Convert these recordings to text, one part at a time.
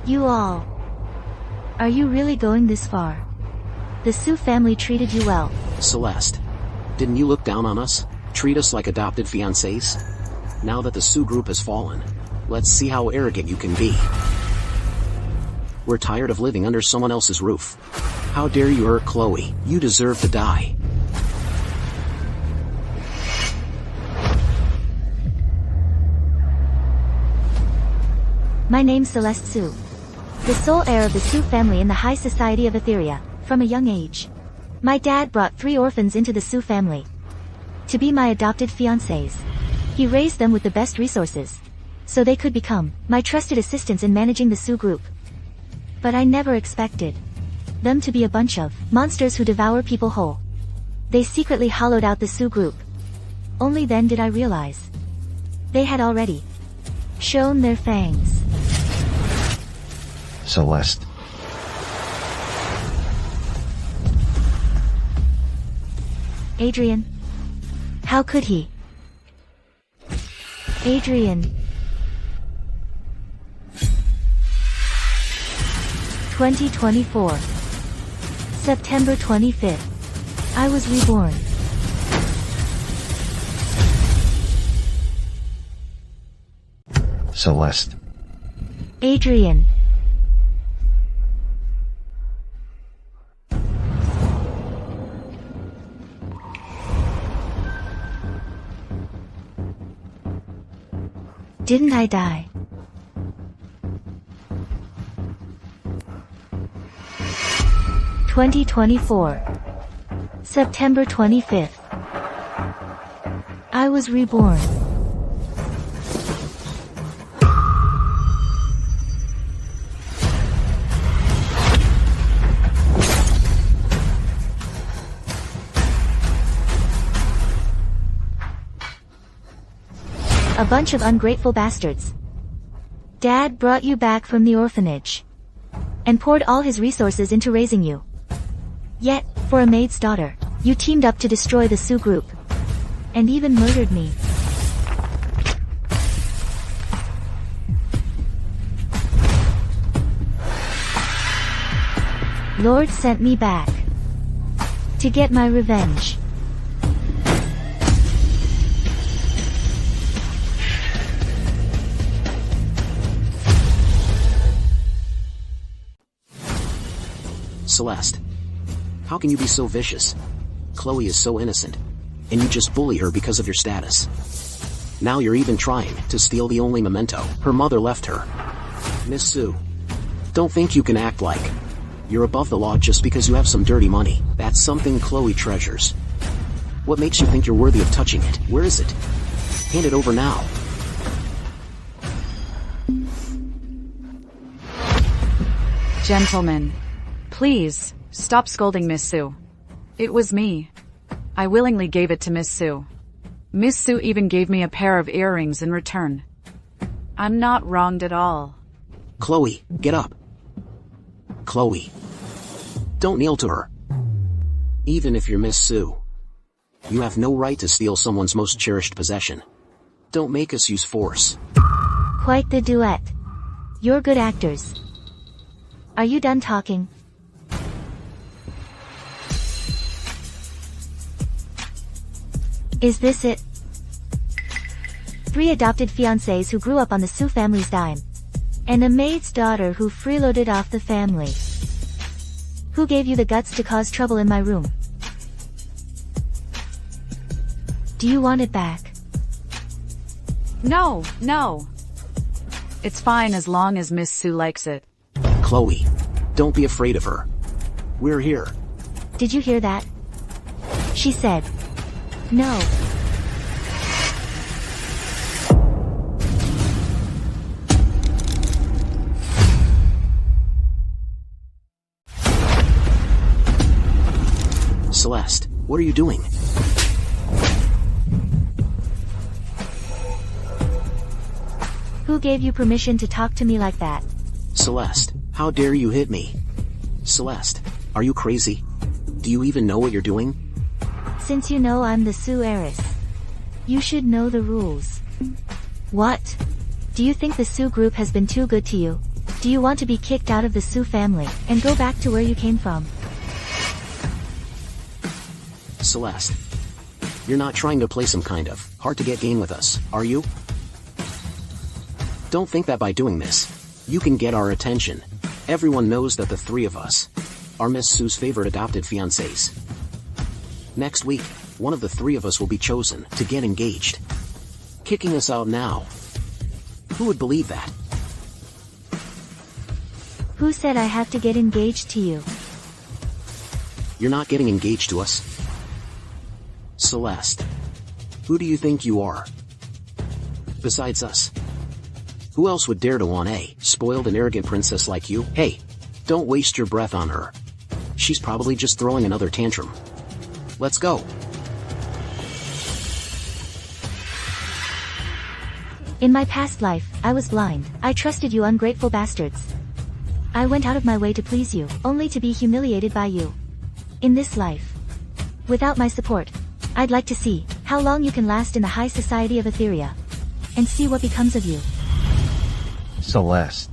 You all. Are you really going this far? The Su family treated you well. Celeste. Didn't you look down on us? Treat us like adopted fiancés? Now that the Su group has fallen, let's see how arrogant you can be. We're tired of living under someone else's roof. How dare you hurt Chloe? You deserve to die. My name's Celeste Su. The sole heir of the Su family in the high society of Etheria, from a young age. My dad brought 3 orphans into the Su family to be my adopted fiancés. He raised them with the best resources, so they could become my trusted assistants in managing the Su group. But I never expected them to be a bunch of monsters who devour people whole. They secretly hollowed out the Su group. Only then did I realize they had already shown their fangs. Celeste. Adrian. How could he? Adrian. 2024. September 25th. I was reborn. Celeste. Adrian. Didn't I die? September 25th. I was reborn. A bunch of ungrateful bastards. Dad brought you back from the orphanage and poured all his resources into raising you. Yet, for a maid's daughter, you teamed up to destroy the Su group and even murdered me. Lord sent me back to get my revenge. Celeste. How can you be so vicious? Chloe is so innocent, and you just bully her because of your status. Now you're even trying to steal the only memento her mother left her. Miss Su, don't think you can act like you're above the law just because you have some dirty money. That's something Chloe treasures. What makes you think you're worthy of touching it? Where is it? Hand it over now. Gentlemen, please, stop scolding Miss Su. It was me. I willingly gave it to Miss Su. Miss Su even gave me a pair of earrings in return. I'm not wronged at all. Chloe, get up. Chloe. Don't kneel to her. Even if you're Miss Su, you have no right to steal someone's most cherished possession. Don't make us use force. Quite the duet. You're good actors. Are you done talking? Is this it? 3 adopted fiancés who grew up on the Su family's dime. And a maid's daughter who freeloaded off the family. Who gave you the guts to cause trouble in my room? Do you want it back? No, no. It's fine as long as Miss Su likes it. Chloe, don't be afraid of her. We're here. Did you hear that? She said, no. Celeste, what are you doing? Who gave you permission to talk to me like that? Celeste, how dare you hit me? Celeste, are you crazy? Do you even know what you're doing? Since you know I'm the Su heiress, you should know the rules. What? Do you think the Su group has been too good to you? Do you want to be kicked out of the Su family, and go back to where you came from? Celeste. You're not trying to play some kind of hard-to-get game with us, are you? Don't think that by doing this, you can get our attention. Everyone knows that the three of us are Miss Su's favorite adopted fiancés. Next week, one of the three of us will be chosen to get engaged. Kicking us out now. Who would believe that? Who said I have to get engaged to you? You're not getting engaged to us. Celeste. Who do you think you are? Besides us. Who else would dare to want a spoiled and arrogant princess like you? Hey, don't waste your breath on her. She's probably just throwing another tantrum. Let's go. In my past life, I was blind. I trusted you ungrateful bastards. I went out of my way to please you, only to be humiliated by you. In this life, without my support, I'd like to see how long you can last in the high society of Etheria. And see what becomes of you. Celeste.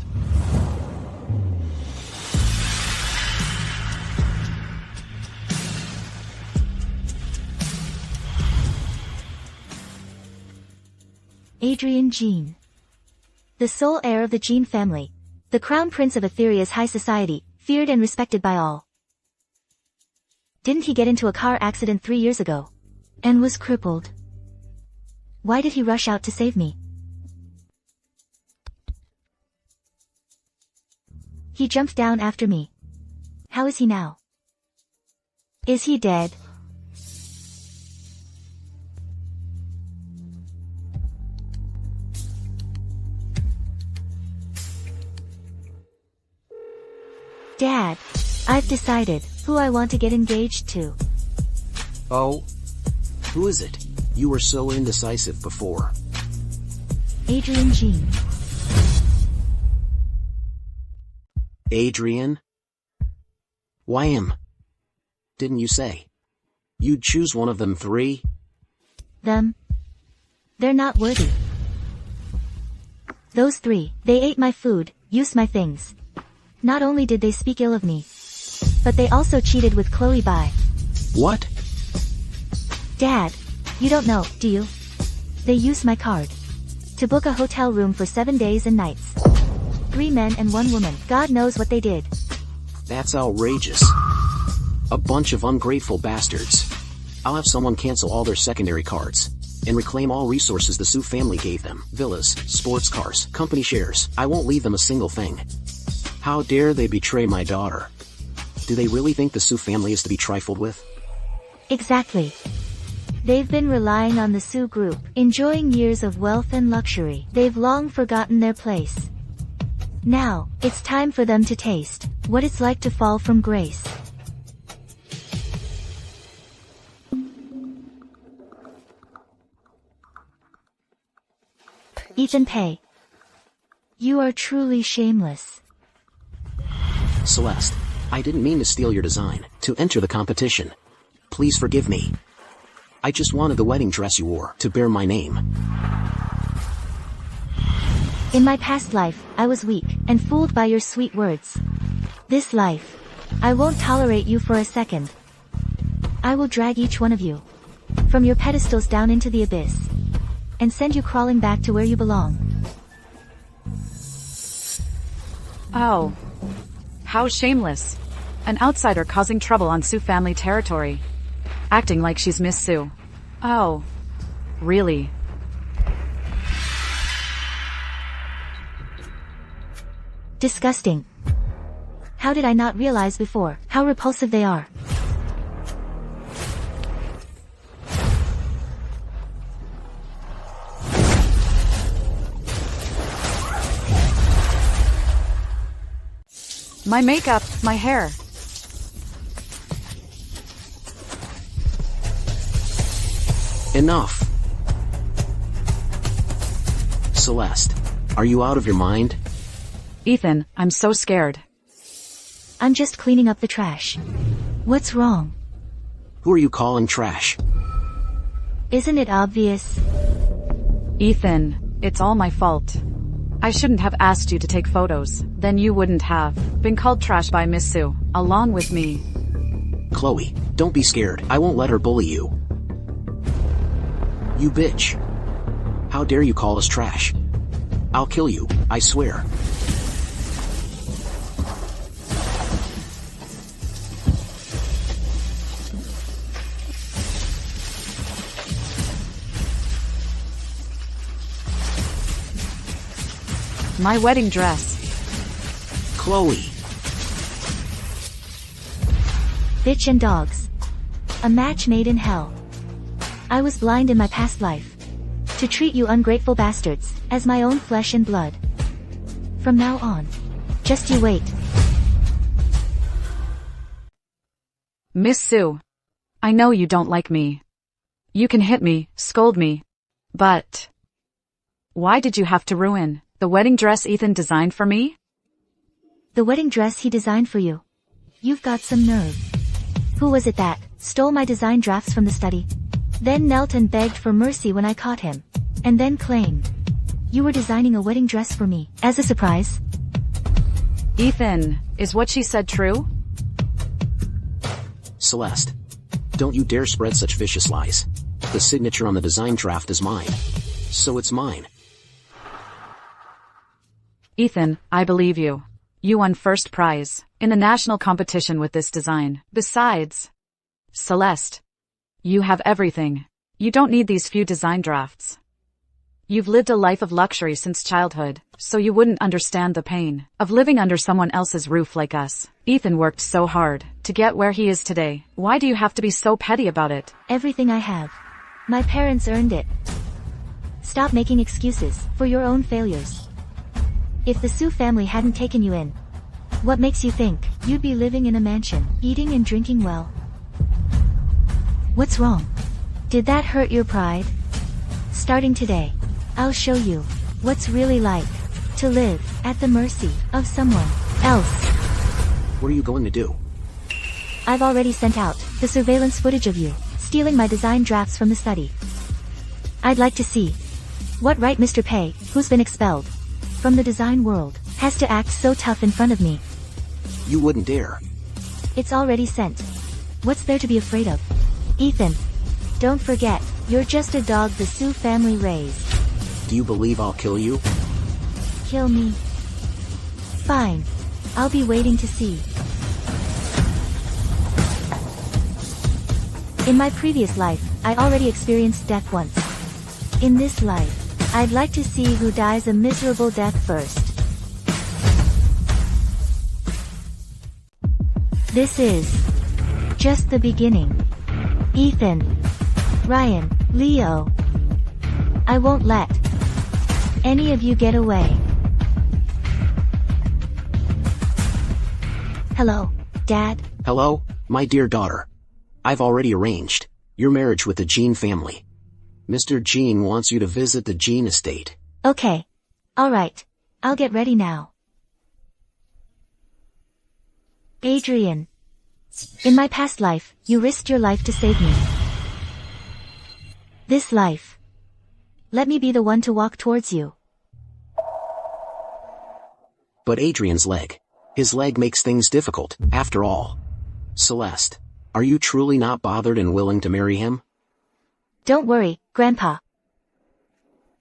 Adrian Jean. The sole heir of the Jean family. The crown prince of Etheria's high society, feared and respected by all. Didn't he get into a car accident 3 years ago? And was crippled? Why did he rush out to save me? He jumped down after me. How is he now? Is he dead? Dad, I've decided who I want to get engaged to. Oh? Who is it? You were so indecisive before. Adrian Jean. Adrian? Why him? Didn't you say you'd choose one of them three? Them? They're not worthy. Those three, they ate my food, used my things. Not only did they speak ill of me, but they also cheated with Chloe Bai. What? Dad, you don't know, do you? They used my card to book a hotel room for 7 days and nights. 3 men and 1 woman. God knows what they did. That's outrageous. A bunch of ungrateful bastards. I'll have someone cancel all their secondary cards and reclaim all resources the Su family gave them. Villas, sports cars, company shares. I won't leave them a single thing. How dare they betray my daughter? Do they really think the Su family is to be trifled with? Exactly. They've been relying on the Su group, enjoying years of wealth and luxury. They've long forgotten their place. Now, it's time for them to taste what it's like to fall from grace. Ethan Pei. You are truly shameless. Celeste, I didn't mean to steal your design to enter the competition. Please forgive me. I just wanted the wedding dress you wore to bear my name. In my past life, I was weak and fooled by your sweet words. This life, I won't tolerate you for a second. I will drag each one of you from your pedestals down into the abyss and send you crawling back to where you belong. Oh. How shameless. An outsider causing trouble on Su family territory. Acting like she's Miss Su. Oh. Really? Disgusting. How did I not realize before how repulsive they are? My makeup, my hair. Enough. Celeste, are you out of your mind? Ethan, I'm so scared. I'm just cleaning up the trash. What's wrong? Who are you calling trash? Isn't it obvious? Ethan, it's all my fault. I shouldn't have asked you to take photos. Then you wouldn't have been called trash by Miss Sue, along with me. Chloe, don't be scared. I won't let her bully you. You bitch. How dare you call us trash? I'll kill you, I swear. My wedding dress. Chloe. Bitch and dogs. A match made in hell. I was blind in my past life. To treat you ungrateful bastards as my own flesh and blood. From now on. Just you wait. Miss Sue. I know you don't like me. You can hit me, scold me. But why did you have to ruin the wedding dress Ethan designed for me? The wedding dress he designed for you. You've got some nerve. Who was it that stole my design drafts from the study? Then knelt and begged for mercy when I caught him. And then claimed you were designing a wedding dress for me as a surprise? Ethan, is what she said true? Celeste. Don't you dare spread such vicious lies. The signature on the design draft is mine. So it's mine. Ethan, I believe you. You won first prize in the national competition with this design. Besides, Celeste, you have everything. You don't need these few design drafts. You've lived a life of luxury since childhood, so you wouldn't understand the pain of living under someone else's roof like us. Ethan worked so hard to get where he is today. Why do you have to be so petty about it? Everything I have. My parents earned it. Stop making excuses for your own failures. If the Sue family hadn't taken you in, what makes you think you'd be living in a mansion, eating and drinking well? What's wrong? Did that hurt your pride? Starting today, I'll show you what's really like to live at the mercy of someone else. What are you going to do? I've already sent out the surveillance footage of you stealing my design drafts from the study. I'd like to see what right Mr. Pei, who's been expelled from the design world, has to act so tough in front of me. You wouldn't dare. It's already sent. What's there to be afraid of? Ethan, don't forget, you're just a dog the Sue family raised. Do you believe I'll kill you? Kill me. Fine. I'll be waiting to see. In my previous life, I already experienced death once. In this life, I'd like to see who dies a miserable death first. This is just the beginning. Ethan, Ryan, Leo. I won't let any of you get away. Hello, Dad. Hello, my dear daughter. I've already arranged your marriage with the Jean family. Mr. Jean wants you to visit the Jean estate. Okay. Alright. I'll get ready now. Adrian. In my past life, you risked your life to save me. This life. Let me be the one to walk towards you. But Adrian's leg. His leg makes things difficult, after all. Celeste, are you truly not bothered and willing to marry him? Don't worry, Grandpa.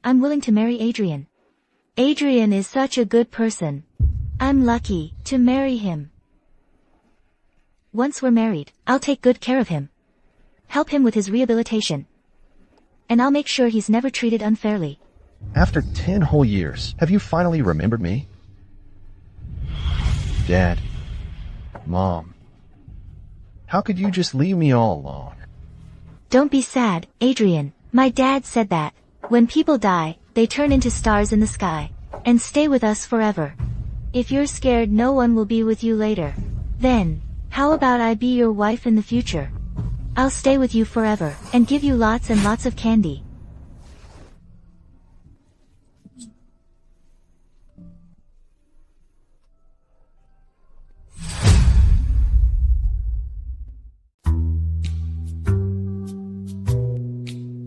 I'm willing to marry Adrian. Adrian is such a good person. I'm lucky to marry him. Once we're married, I'll take good care of him. Help him with his rehabilitation. And I'll make sure he's never treated unfairly. After 10 whole years, have you finally remembered me? Dad. Mom. How could you just leave me all alone? Don't be sad, Adrian. My dad said that when people die, they turn into stars in the sky and stay with us forever. If you're scared no one will be with you later, then how about I be your wife in the future? I'll stay with you forever and give you lots and lots of candy.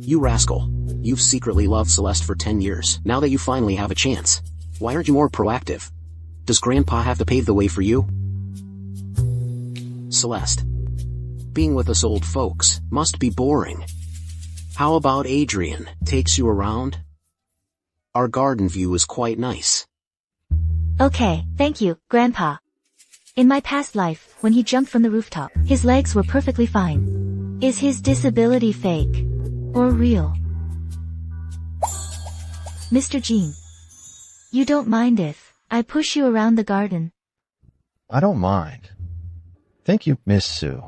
You rascal. You've secretly loved Celeste for 10 years. Now that you finally have a chance, Why aren't you more proactive? Does Grandpa have to pave the way for you? Celeste. Being with us old folks must be boring. How about Adrian takes you around? Our garden view is quite nice. Okay, thank you, Grandpa. In my past life, when he jumped from the rooftop, his legs were perfectly fine. Is his disability fake? Or real? Mr. Jean. You don't mind if I push you around the garden? I don't mind. Thank you, Miss Sue.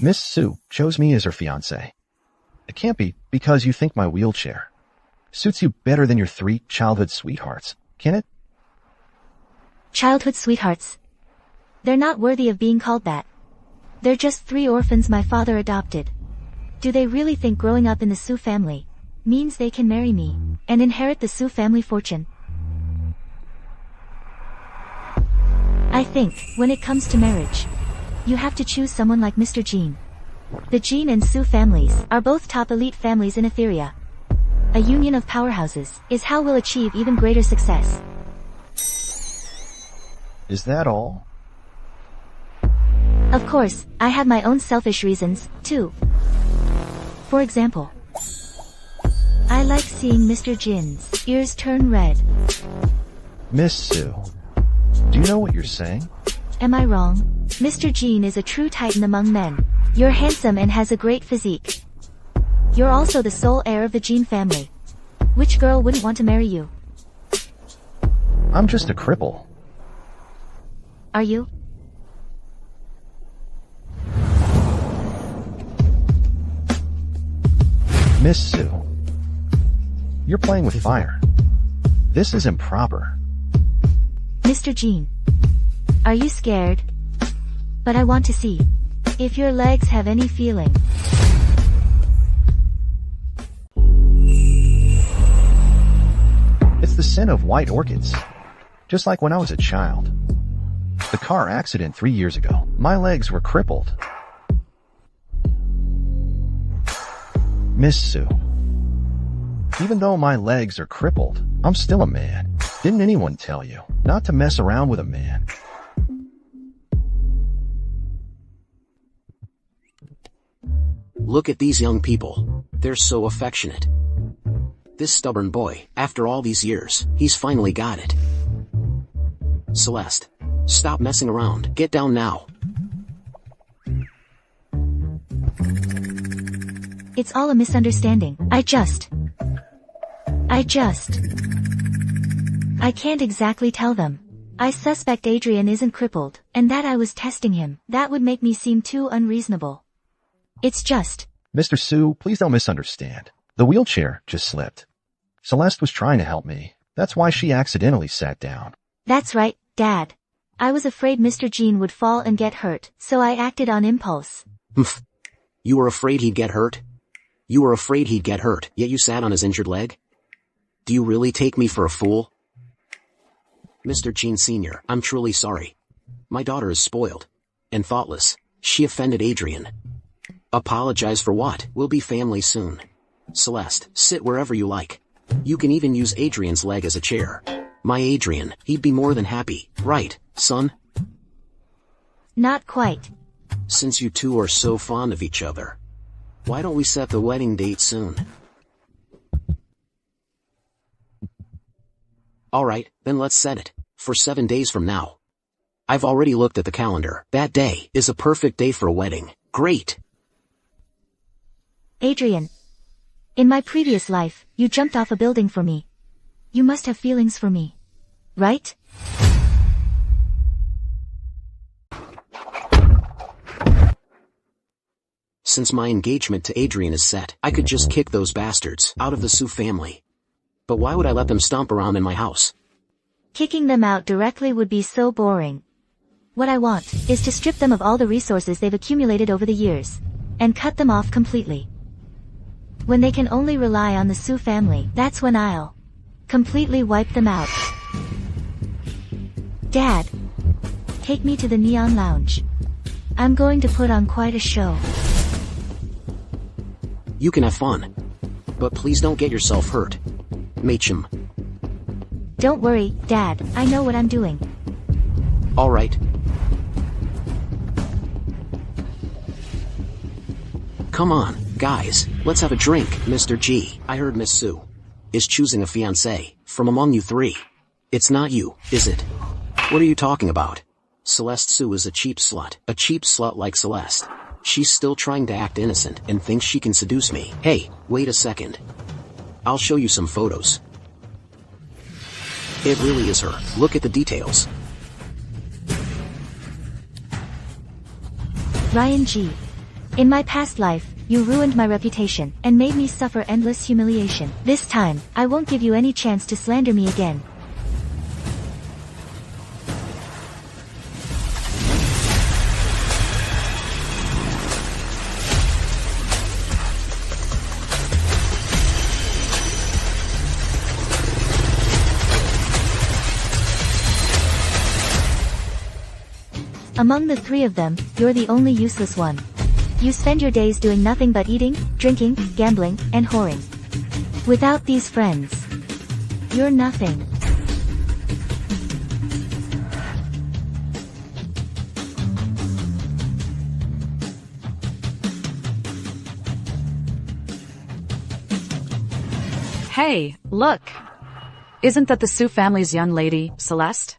Miss Sue chose me as her fiancé. It can't be because you think my wheelchair suits you better than your 3 childhood sweethearts, can it? Childhood sweethearts. They're not worthy of being called that. They're just 3 orphans my father adopted. Do they really think growing up in the Sue family means they can marry me and inherit the Sue family fortune? I think, when it comes to marriage, you have to choose someone like Mr. Jean. The Jean and Sue families are both top elite families in Etheria. A union of powerhouses is how we'll achieve even greater success. Is that all? Of course, I have my own selfish reasons, too. For example, I like seeing Mr. Jin's ears turn red. Miss Sue, do you know what you're saying? Am I wrong? Mr. Jean is a true titan among men. You're handsome and has a great physique. You're also the sole heir of the Jean family. Which girl wouldn't want to marry you? I'm just a cripple. Are you? Miss Sue, you're playing with fire. This is improper. Mr. Jean, are you scared? But I want to see if your legs have any feeling. It's the sin of white orchids. Just like when I was a child. The car accident 3 years ago, my legs were crippled. Miss Sue, even though my legs are crippled, I'm still a man. Didn't anyone tell you not to mess around with a man? Look at these young people. They're so affectionate. This stubborn boy, after all these years, he's finally got it. Celeste, stop messing around. Get down now. It's all a misunderstanding. I can't exactly tell them. I suspect Adrian isn't crippled, and that I was testing him. That would make me seem too unreasonable. It's just... Mr. Sue, please don't misunderstand. The wheelchair just slipped. Celeste was trying to help me. That's why she accidentally sat down. That's right, Dad. I was afraid Mr. Jean would fall and get hurt, so I acted on impulse. Humph. You were afraid he'd get hurt? You were afraid he'd get hurt, yet you sat on his injured leg? Do you really take me for a fool? Mr. Jean Sr., I'm truly sorry. My daughter is spoiled and thoughtless. She offended Adrian. Apologize for what? We'll be family soon. Celeste, sit wherever you like. You can even use Adrian's leg as a chair. My Adrian, he'd be more than happy, right, son? Not quite. Since you two are so fond of each other, why don't we set the wedding date soon? Alright, then let's set it. For 7 days from now. I've already looked at the calendar. That day is a perfect day for a wedding. Great! Adrian. In my previous life, you jumped off a building for me. You must have feelings for me. Right? Since my engagement to Adrian is set, I could just kick those bastards out of the Sue family. But why would I let them stomp around in my house? Kicking them out directly would be so boring. What I want is to strip them of all the resources they've accumulated over the years, and cut them off completely. When they can only rely on the Su family, that's when I'll completely wipe them out. Dad, take me to the Neon Lounge. I'm going to put on quite a show. You can have fun. But please don't get yourself hurt. Machem. Don't worry, Dad, I know what I'm doing. Alright. Come on, guys, let's have a drink. Mr. G, I heard Miss Su is choosing a fiancé from among you three. It's not you, is it? What are you talking about? Celeste Su is a cheap slut like Celeste. She's still trying to act innocent and thinks she can seduce me. Hey, wait a second. I'll show you some photos. It really is her. Look at the details. Ryan G. In my past life, you ruined my reputation and made me suffer endless humiliation. This time, I won't give you any chance to slander me again. Among the three of them, you're the only useless one. You spend your days doing nothing but eating, drinking, gambling, and whoring. Without these friends, you're nothing. Hey, look! Isn't that the Su family's young lady, Celeste?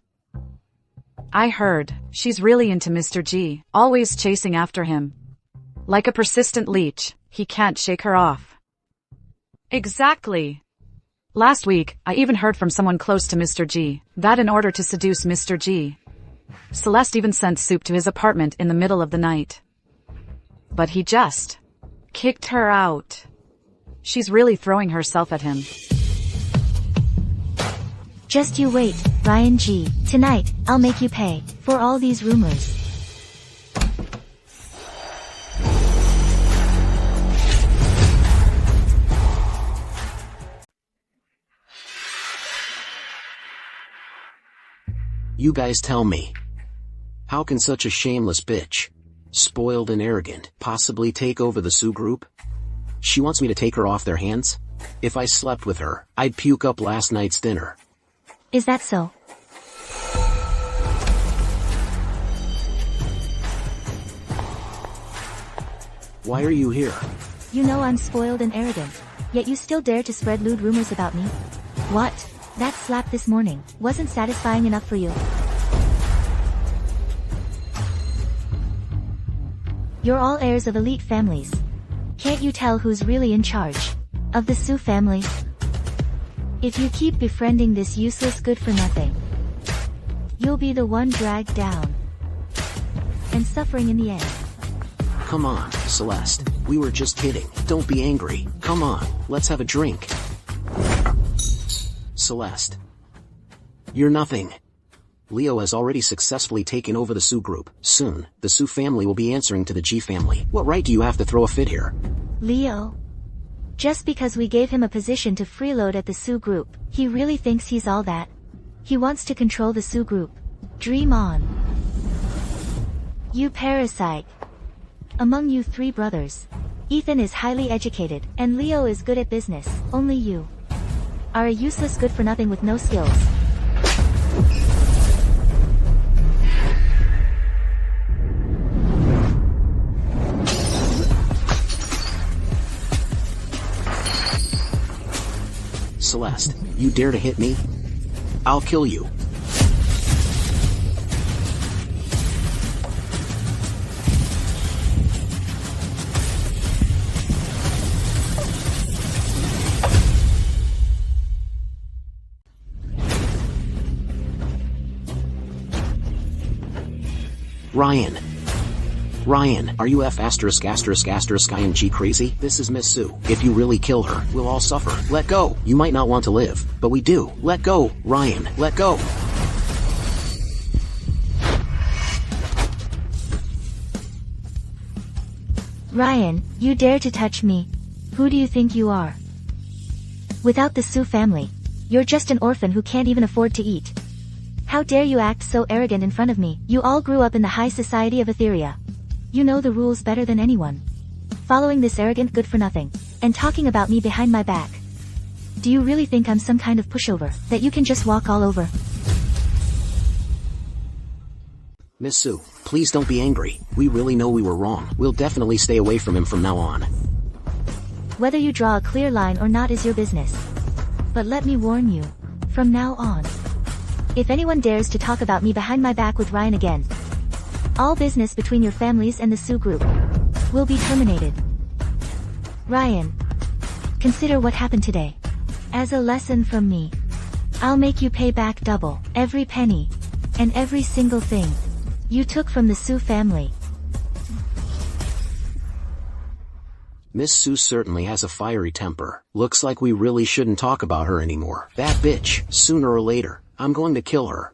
I heard, she's really into Mr. G, always chasing after him. Like a persistent leech, he can't shake her off. Exactly. Last week, I even heard from someone close to Mr. G, that in order to seduce Mr. G, Celeste even sent soup to his apartment in the middle of the night. But he just kicked her out. She's really throwing herself at him. Just you wait, Ryan G. Tonight, I'll make you pay for all these rumors. You guys tell me. How can such a shameless bitch, spoiled and arrogant, possibly take over the Su group? She wants me to take her off their hands? If I slept with her, I'd puke up last night's dinner. Is that so? Why are you here? You know I'm spoiled and arrogant, yet you still dare to spread lewd rumors about me? What? That slap this morning wasn't satisfying enough for you? You're all heirs of elite families. Can't you tell who's really in charge of the Su family? If you keep befriending this useless good-for-nothing, you'll be the one dragged down and suffering in the end. Come on, Celeste. We were just kidding. Don't be angry. Come on, let's have a drink. Celeste. You're nothing. Leo has already successfully taken over the Su group. Soon, the Su family will be answering to the G family. What right do you have to throw a fit here? Leo. Just because we gave him a position to freeload at the Su group, he really thinks he's all that. He wants to control the Su group. Dream on. You parasite. Among you three brothers, Ethan is highly educated, and Leo is good at business. Only you are a useless good-for-nothing with no skills. Celeste, you dare to hit me? I'll kill you. Ryan, are you F***ING crazy? This is Miss Su. If you really kill her, we'll all suffer. Let go. You might not want to live, but we do. Let go. Ryan, let go. Ryan, you dare to touch me? Who do you think you are? Without the Su family, you're just an orphan who can't even afford to eat. How dare you act so arrogant in front of me? You all grew up in the high society of Etheria. You know the rules better than anyone. Following this arrogant good-for-nothing, and talking about me behind my back. Do you really think I'm some kind of pushover, that you can just walk all over? Miss Su, please don't be angry. We really know we were wrong. We'll definitely stay away from him from now on. Whether you draw a clear line or not is your business. But let me warn you, from now on, if anyone dares to talk about me behind my back with Ryan again, all business between your families and the Su group will be terminated. Ryan, consider what happened today as a lesson from me. I'll make you pay back double, every penny, and every single thing you took from the Su family. Miss Su certainly has a fiery temper. Looks like we really shouldn't talk about her anymore. That bitch, sooner or later, I'm going to kill her.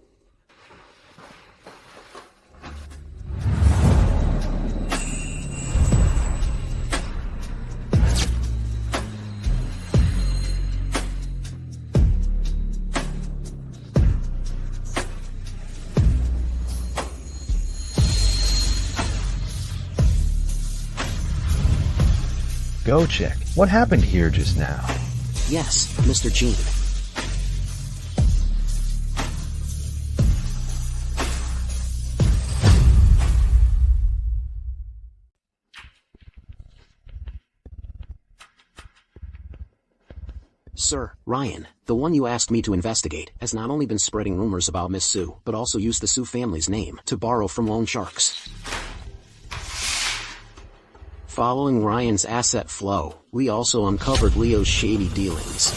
Go check. What happened here just now? Yes, Mr. Jean. Sir, Ryan, the one you asked me to investigate, has not only been spreading rumors about Miss Su, but also used the Su family's name to borrow from loan sharks. Following Ryan's asset flow, we also uncovered Leo's shady dealings.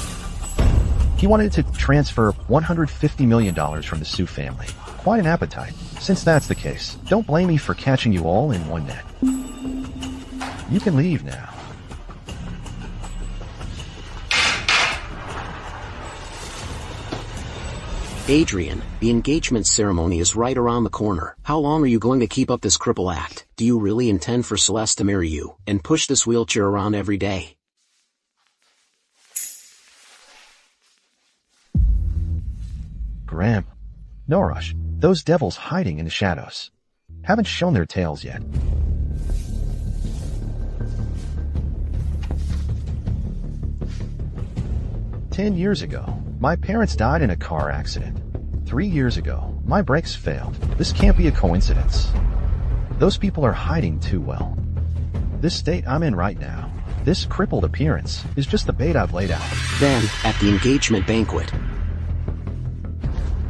He wanted to transfer $150 million from the Su family. Quite an appetite. Since that's the case, don't blame me for catching you all in one net. You can leave now. Adrian, the engagement ceremony is right around the corner. How long are you going to keep up this cripple act? Do you really intend for Celeste to marry you, and push this wheelchair around every day? Gramp. No rush. Those devils hiding in the shadows haven't shown their tails yet. "10 years ago, my parents died in a car accident. 3 years ago, my brakes failed. This can't be a coincidence. Those people are hiding too well. This state I'm in right now, this crippled appearance, is just the bait I've laid out." Then, at the engagement banquet,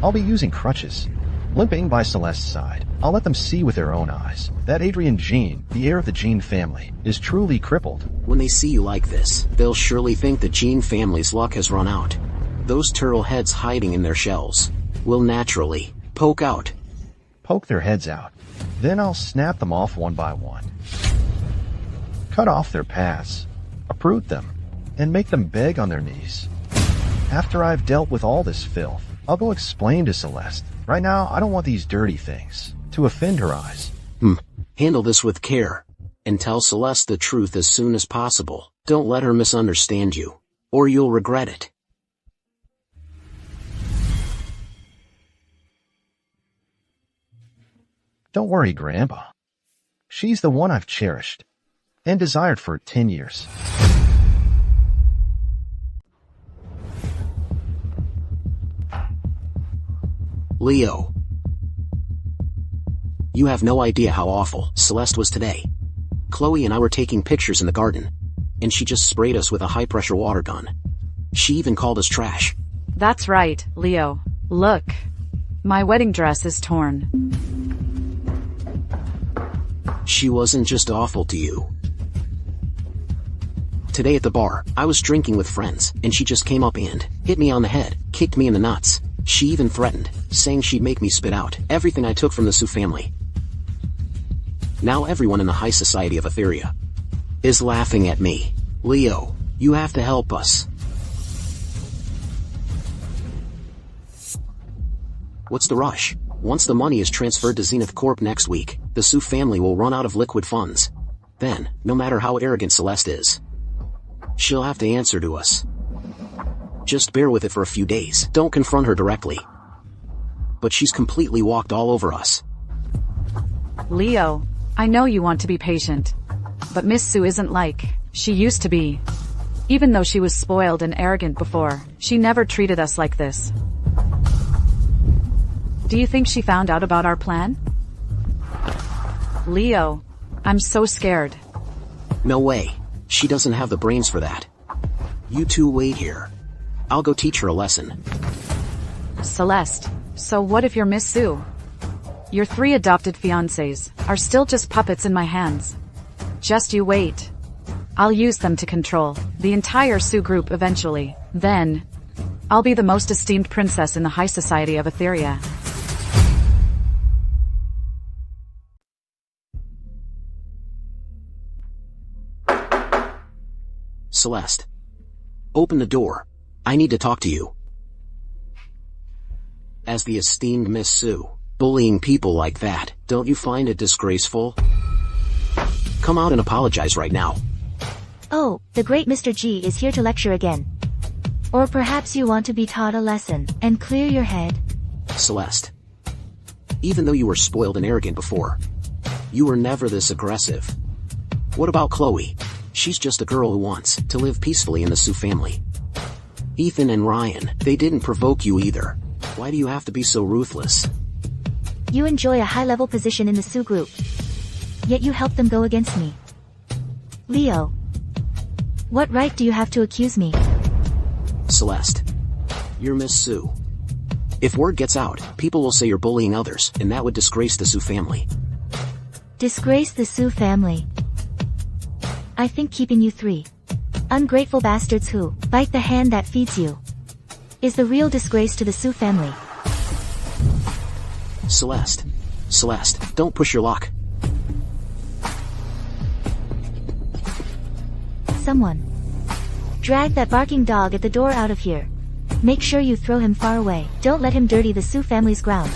I'll be using crutches, limping by Celeste's side. I'll let them see with their own eyes that Adrian Jean, the heir of the Jean family, is truly crippled. when they see you like this, they'll surely think the Jean family's luck has run out. Those turtle heads hiding in their shells will naturally poke out. Poke their heads out. Then I'll snap them off one by one. Cut off their paths, uproot them, and make them beg on their knees. After I've dealt with all this filth, I'll go explain to Celeste. Right now, I don't want these dirty things to offend her eyes. Handle this with care, and tell Celeste the truth as soon as possible. Don't let her misunderstand you, or you'll regret it. Don't worry, Grandpa. She's the one I've cherished and desired for 10 years. Leo. You have no idea how awful Celeste was today. Chloe and I were taking pictures in the garden, and she just sprayed us with a high-pressure water gun. She even called us trash. That's right, Leo. Look. My wedding dress is torn. She wasn't just awful to you. Today at the bar, I was drinking with friends, and she just came up and hit me on the head, kicked me in the nuts. She even threatened, saying she'd make me spit out everything I took from the Su family. Now everyone in the high society of Etheria is laughing at me. Leo, you have to help us. What's the rush? Once the money is transferred to Zenith Corp next week, the Su family will run out of liquid funds. Then, no matter how arrogant Celeste is, She'll have to answer to us. Just bear with it for a few days. Don't confront her directly. But she's completely walked all over us. Leo, I know you want to be patient. But Miss Sue isn't like she used to be. Even though she was spoiled and arrogant before, she never treated us like this. Do you think she found out about our plan? Leo, I'm so scared. No way. She doesn't have the brains for that. You two wait here. I'll go teach her a lesson. Celeste, so what if you're Miss Sue? Your 3 adopted fiancés are still just puppets in my hands. Just you wait. I'll use them to control the entire Sue group eventually. Then, I'll be the most esteemed princess in the high society of Etheria. Celeste. Open the door. I need to talk to you. As the esteemed Miss Sue, bullying people like that, don't you find it disgraceful? Come out and apologize right now. Oh, the great Mr. G is here to lecture again. Or perhaps you want to be taught a lesson, and clear your head. Celeste. Even though you were spoiled and arrogant before, you were never this aggressive. What about Chloe? She's just a girl who wants to live peacefully in the Sue family. Ethan and Ryan, they didn't provoke you either. Why do you have to be so ruthless? You enjoy a high-level position in the Sue group. Yet you help them go against me. Leo. What right do you have to accuse me? Celeste. You're Miss Sue. If word gets out, people will say you're bullying others, and that would disgrace the Sue family. Disgrace the Sue family. I think keeping you 3 ungrateful bastards who bite the hand that feeds you is the real disgrace to the Sue family. Celeste. Celeste, don't push your luck. Someone. Drag that barking dog at the door out of here. Make sure you throw him far away. Don't let him dirty the Sue family's ground.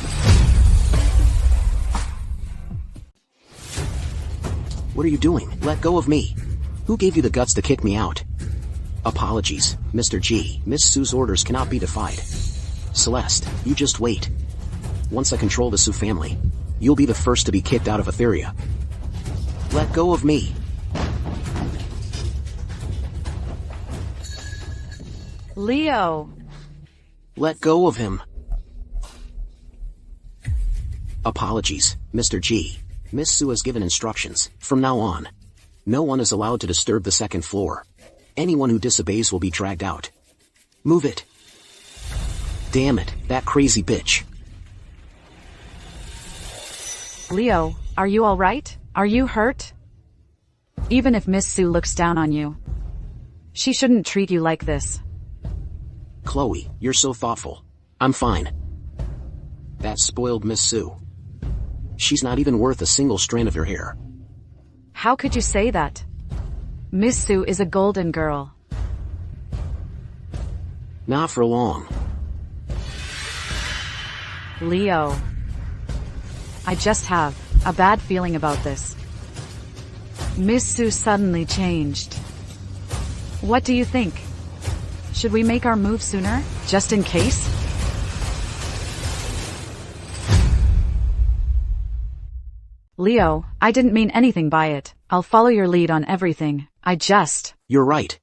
What are you doing? Let go of me. Who gave you the guts to kick me out? Apologies, Mr. G. Miss Sue's orders cannot be defied. Celeste, you just wait. Once I control the Sue family, you'll be the first to be kicked out of Etheria. Let go of me. Leo. Let go of him. Apologies, Mr. G. Miss Sue has given instructions. From now on, no one is allowed to disturb the 2nd floor. Anyone who disobeys will be dragged out. Move it. Damn it, that crazy bitch. Leo, are you alright? Are you hurt? Even if Miss Sue looks down on you, she shouldn't treat you like this. Chloe, you're so thoughtful. I'm fine. That spoiled Miss Sue. She's not even worth a single strand of your hair. How could you say that? Miss Sue is a golden girl. Not for long. Leo. I just have a bad feeling about this. Miss Sue suddenly changed. What do you think? Should we make our move sooner, just in case? Leo, I didn't mean anything by it. I'll follow your lead on everything. You're right.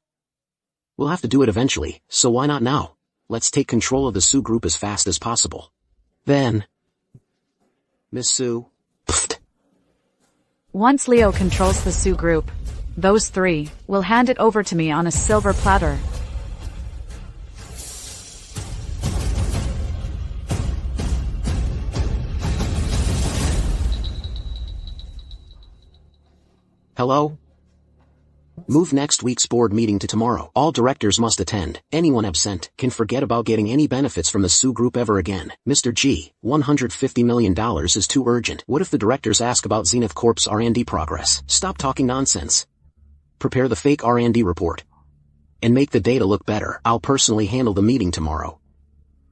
We'll have to do it eventually, so why not now? Let's take control of the Sue group as fast as possible. Then... Miss Sue... Pfft. Once Leo controls the Sue group, those 3 will hand it over to me on a silver platter. Hello? Move next week's board meeting to tomorrow. All directors must attend. Anyone absent can forget about getting any benefits from the Sue group ever again. Mr. G, $150 million is too urgent. What if the directors ask about Zenith Corp's R&D progress? Stop talking nonsense. Prepare the fake R&D report. And make the data look better. I'll personally handle the meeting tomorrow.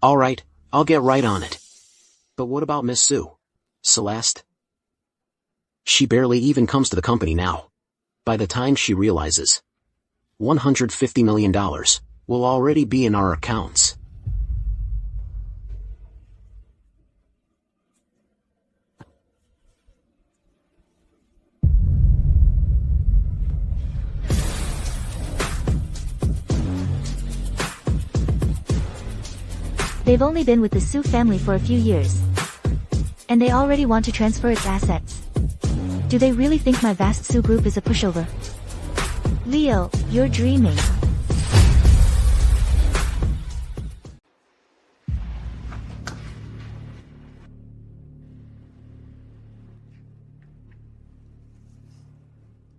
Alright, I'll get right on it. But what about Miss Sue? Celeste? She barely even comes to the company now. By the time she realizes $150 million will already be in our accounts. They've only been with the Su family for a few years, and they already want to transfer its assets. Do they really think my vast Su group is a pushover? Leo, you're dreaming.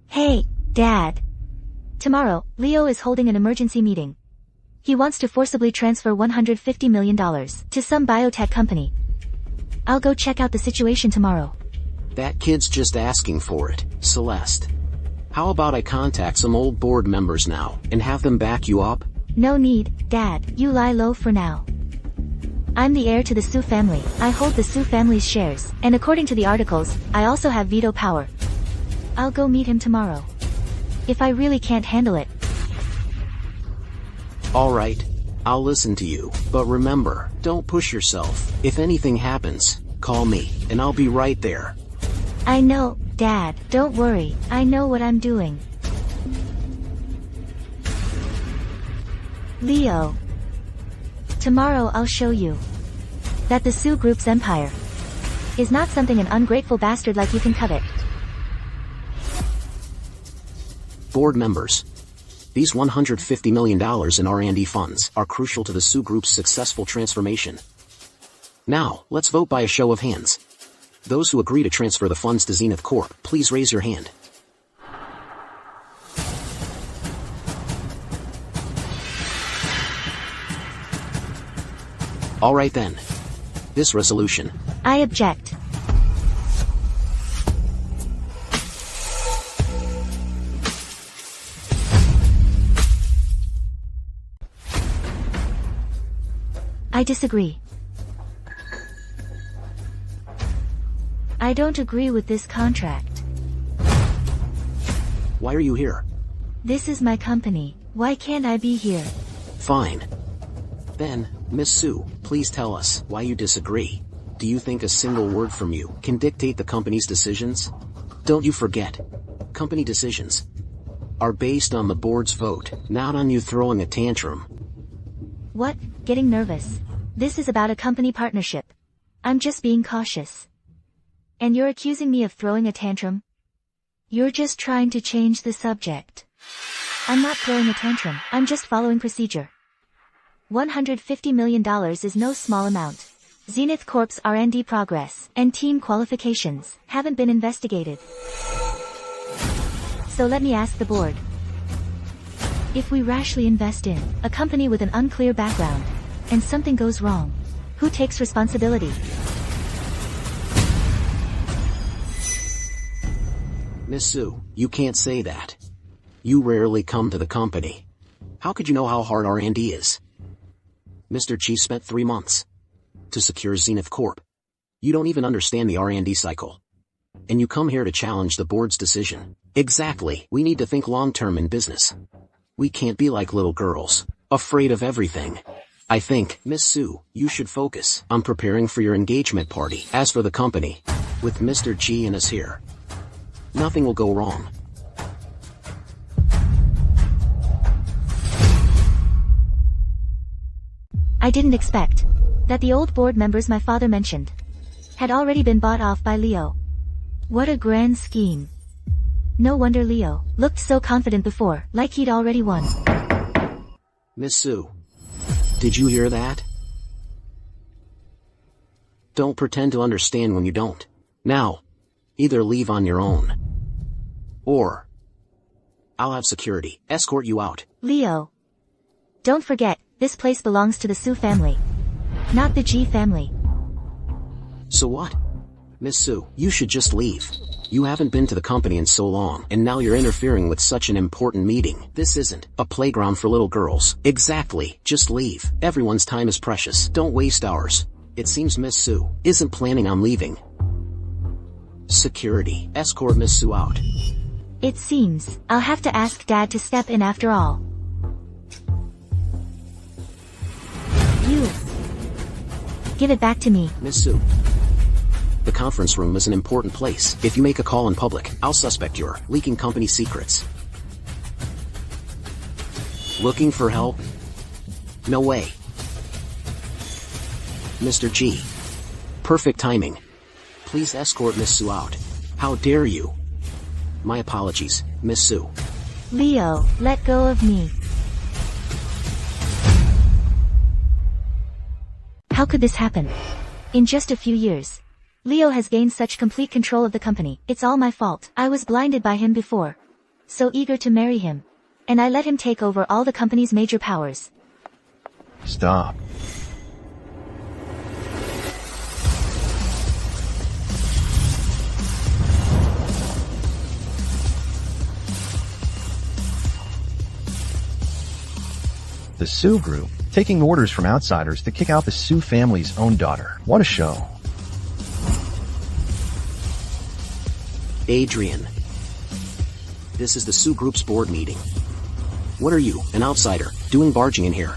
Hey, Dad. Tomorrow, Leo is holding an emergency meeting. He wants to forcibly transfer $150 million to some biotech company. I'll go check out the situation tomorrow. That kid's just asking for it, Celeste. How about I contact some old board members now and have them back you up? No need, Dad, you lie low for now. I'm the heir to the Su family. I hold the Su family's shares, and according to the articles, I also have veto power. I'll go meet him tomorrow. If I really can't handle it. Alright, I'll listen to you, but remember, don't push yourself. If anything happens, call me, and I'll be right there. I know, Dad, don't worry, I know what I'm doing. Leo. Tomorrow I'll show you that the Su Group's empire is not something an ungrateful bastard like you can covet. Board members. These $150 million in R&D funds are crucial to the Su Group's successful transformation. Now, let's vote by a show of hands. Those who agree to transfer the funds to Zenith Corp, please raise your hand. Alright then. This resolution. I object. I disagree. I don't agree with this contract. Why are you here? This is my company. Why can't I be here? Fine. Then, Miss Su, please tell us why you disagree. Do you think a single word from you can dictate the company's decisions? Don't you forget, company decisions are based on the board's vote, not on you throwing a tantrum. What? Getting nervous. This is about a company partnership. I'm just being cautious. And you're accusing me of throwing a tantrum? You're just trying to change the subject. I'm not throwing a tantrum, I'm just following procedure. $150 million is no small amount. Zenith Corp's R&D progress and team qualifications haven't been investigated. So let me ask the board. If we rashly invest in a company with an unclear background, and something goes wrong, who takes responsibility? Miss Su, you can't say that. You rarely come to the company. How could you know how hard R&D is? Mr. Chi spent 3 months to secure Zenith Corp. You don't even understand the R&D cycle. And you come here to challenge the board's decision. Exactly, we need to think long-term in business. We can't be like little girls, afraid of everything. I think, Miss Su, you should focus on preparing for your engagement party. As for the company, with Mr. Chi and us here, nothing will go wrong. I didn't expect that the old board members my father mentioned had already been bought off by Leo. What a grand scheme. No wonder Leo looked so confident before, like he'd already won. Miss Su, did you hear that? Don't pretend to understand when you don't. Now, either leave on your own, or I'll have security escort you out. Leo. Don't forget, this place belongs to the Su family, not the G family. So what? Miss Su, you should just leave. You haven't been to the company in so long, and now you're interfering with such an important meeting. This isn't a playground for little girls. Exactly, just leave. Everyone's time is precious. Don't waste ours. It seems Miss Su isn't planning on leaving. Security, escort Miss Su out. It seems I'll have to ask Dad to step in after all. You. Give it back to me. Miss Sue. The conference room is an important place. If you make a call in public, I'll suspect you're leaking company secrets. Looking for help? No way. Mr. G. Perfect timing. Please escort Miss Sue out. How dare you? My apologies, Miss Sue. Leo, let go of me. How could this happen? In just a few years, Leo has gained such complete control of the company. It's all my fault. I was blinded by him before. So eager to marry him. And I let him take over all the company's major powers. Stop. The Sue Group, taking orders from outsiders to kick out the Sue family's own daughter. What a show. Adrian. This is the Sue Group's board meeting. What are you, an outsider, doing barging in here?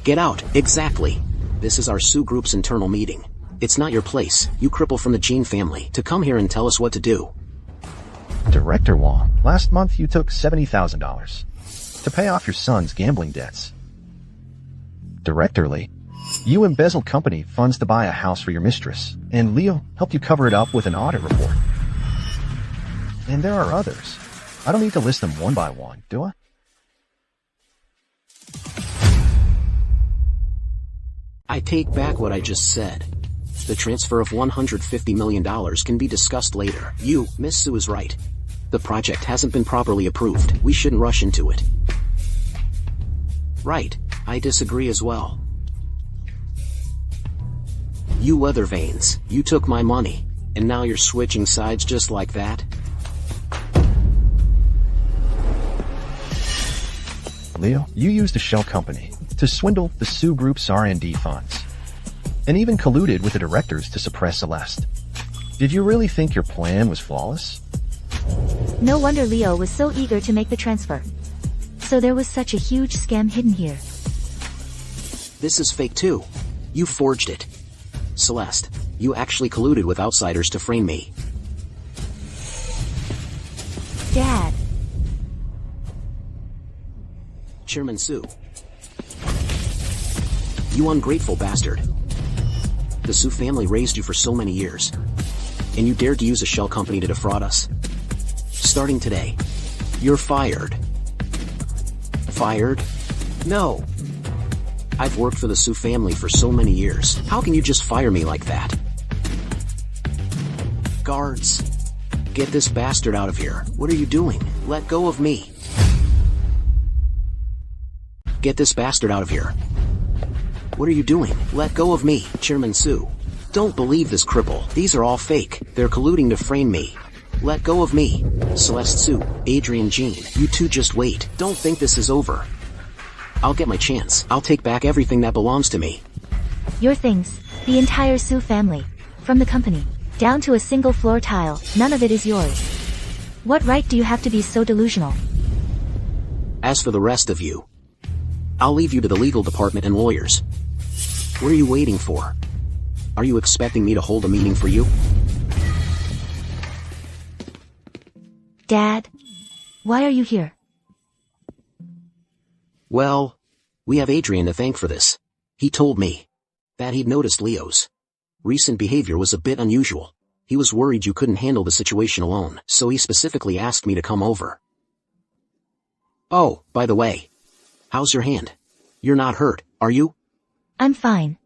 Get out, exactly. This is our Sue Group's internal meeting. It's not your place, you cripple from the Jean family, to come here and tell us what to do. Director Wong, last month you took $70,000 to pay off your son's gambling debts. Director Lee, you embezzled company funds to buy a house for your mistress, and Leo helped you cover it up with an audit report. And there are others. I don't need to list them one by one, do I? I take back what I just said. The transfer of $150 million can be discussed later. You, Miss Sue is right. The project hasn't been properly approved. We shouldn't rush into it. Right. I disagree as well. You weather vanes, you took my money, and now you're switching sides just like that? Leo, you used a shell company to swindle the Sue Group's R&D funds, and even colluded with the directors to suppress Celeste. Did you really think your plan was flawless? No wonder Leo was so eager to make the transfer. So there was such a huge scam hidden here. This is fake too. You forged it. Celeste, you actually colluded with outsiders to frame me. Dad. Chairman Sue. You ungrateful bastard. The Sue family raised you for so many years. And you dared to use a shell company to defraud us. Starting today, you're fired. Fired? No. I've worked for the Sue family for so many years. How can you just fire me like that? Guards. Get this bastard out of here. What are you doing? Let go of me. Get this bastard out of here. What are you doing? Let go of me, Chairman Sue. Don't believe this cripple. These are all fake. They're colluding to frame me. Let go of me. Celeste Sue, Adrian Jean, you two just wait. Don't think this is over. I'll get my chance. I'll take back everything that belongs to me. Your things, the entire Sue family, from the company, down to a single floor tile, none of it is yours. What right do you have to be so delusional? As for the rest of you, I'll leave you to the legal department and lawyers. What are you waiting for? Are you expecting me to hold a meeting for you? Dad, why are you here? Well, we have Adrian to thank for this. He told me that he'd noticed Leo's recent behavior was a bit unusual. He was worried you couldn't handle the situation alone, so he specifically asked me to come over. Oh, by the way, how's your hand? You're not hurt, are you? I'm fine.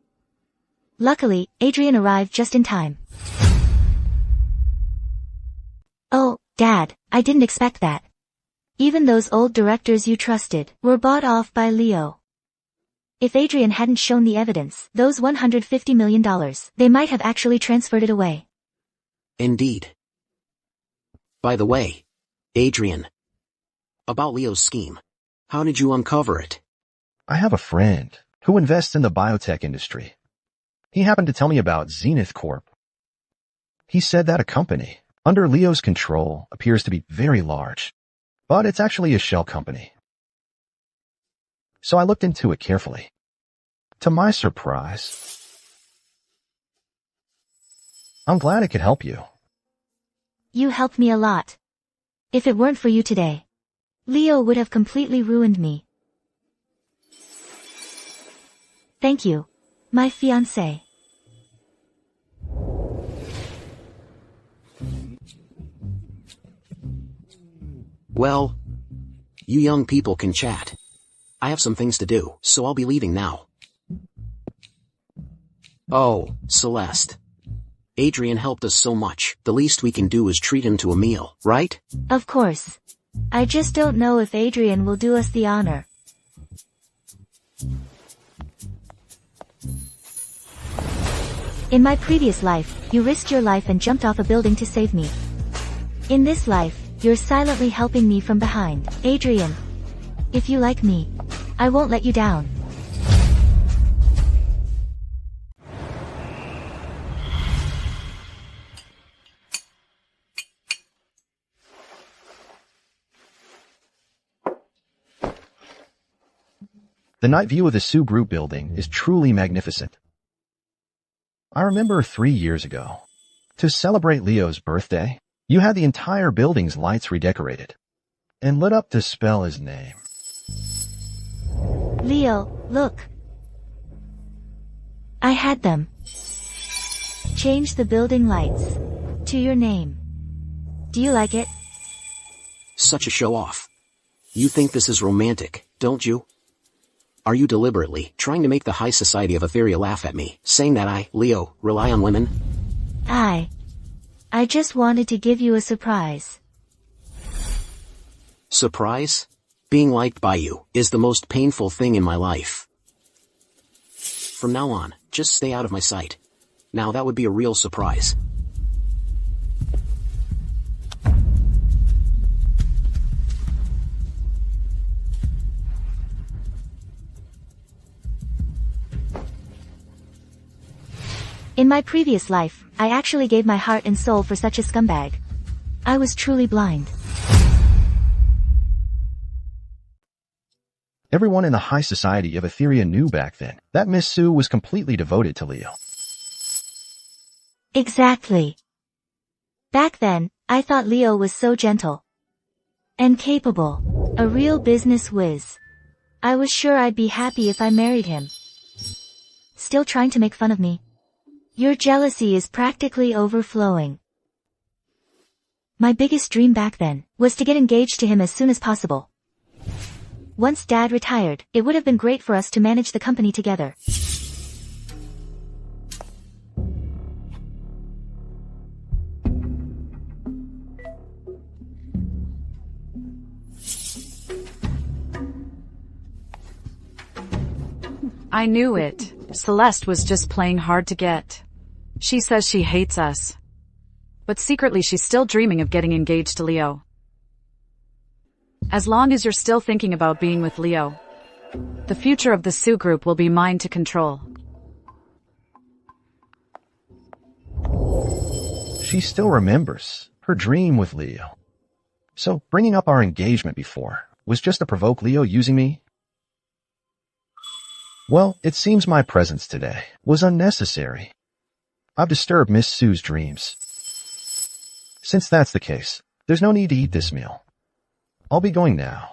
Luckily, Adrian arrived just in time. Oh, Dad, I didn't expect that. Even those old directors you trusted were bought off by Leo. If Adrian hadn't shown the evidence, those $150 million, they might have actually transferred it away. Indeed. By the way, Adrian, about Leo's scheme, how did you uncover it? I have a friend who invests in the biotech industry. He happened to tell me about Zenith Corp. He said that a company under Leo's control appears to be very large, but it's actually a shell company. So I looked into it carefully. To my surprise, I'm glad I could help you. You helped me a lot. If it weren't for you today, Leo would have completely ruined me. Thank you, my fiancé. Well, you young people can chat. I have some things to do, so I'll be leaving now. Oh, Celeste. Adrian helped us so much, the least we can do is treat him to a meal, right? Of course. I just don't know if Adrian will do us the honor. In my previous life, you risked your life and jumped off a building to save me. In this life, you're silently helping me from behind. Adrian, if you like me, I won't let you down. The night view of the Sioux Group building is truly magnificent. I remember 3 years ago, to celebrate Leo's birthday, you had the entire building's lights redecorated and lit up to spell his name. Leo, look. I had them. Change the building lights to your name. Do you like it? Such a show-off. You think this is romantic, don't you? Are you deliberately trying to make the high society of Etheria laugh at me, saying that I, Leo, rely on women? I just wanted to give you a surprise. Surprise? Being liked by you is the most painful thing in my life. From now on, just stay out of my sight. Now that would be a real surprise. In my previous life, I actually gave my heart and soul for such a scumbag. I was truly blind. Everyone in the high society of Etheria knew back then that Miss Sue was completely devoted to Leo. Exactly. Back then, I thought Leo was so gentle and capable, a real business whiz. I was sure I'd be happy if I married him. Still trying to make fun of me? Your jealousy is practically overflowing. My biggest dream back then was to get engaged to him as soon as possible. Once Dad retired, it would have been great for us to manage the company together. I knew it. Celeste was just playing hard to get. She says she hates us. But secretly she's still dreaming of getting engaged to Leo. As long as you're still thinking about being with Leo, the future of the Sioux Group will be mine to control. She still remembers her dream with Leo. So bringing up our engagement before was just to provoke Leo using me? Well, it seems my presence today was unnecessary. I've disturbed Miss Sue's dreams. Since that's the case, there's no need to eat this meal. I'll be going now.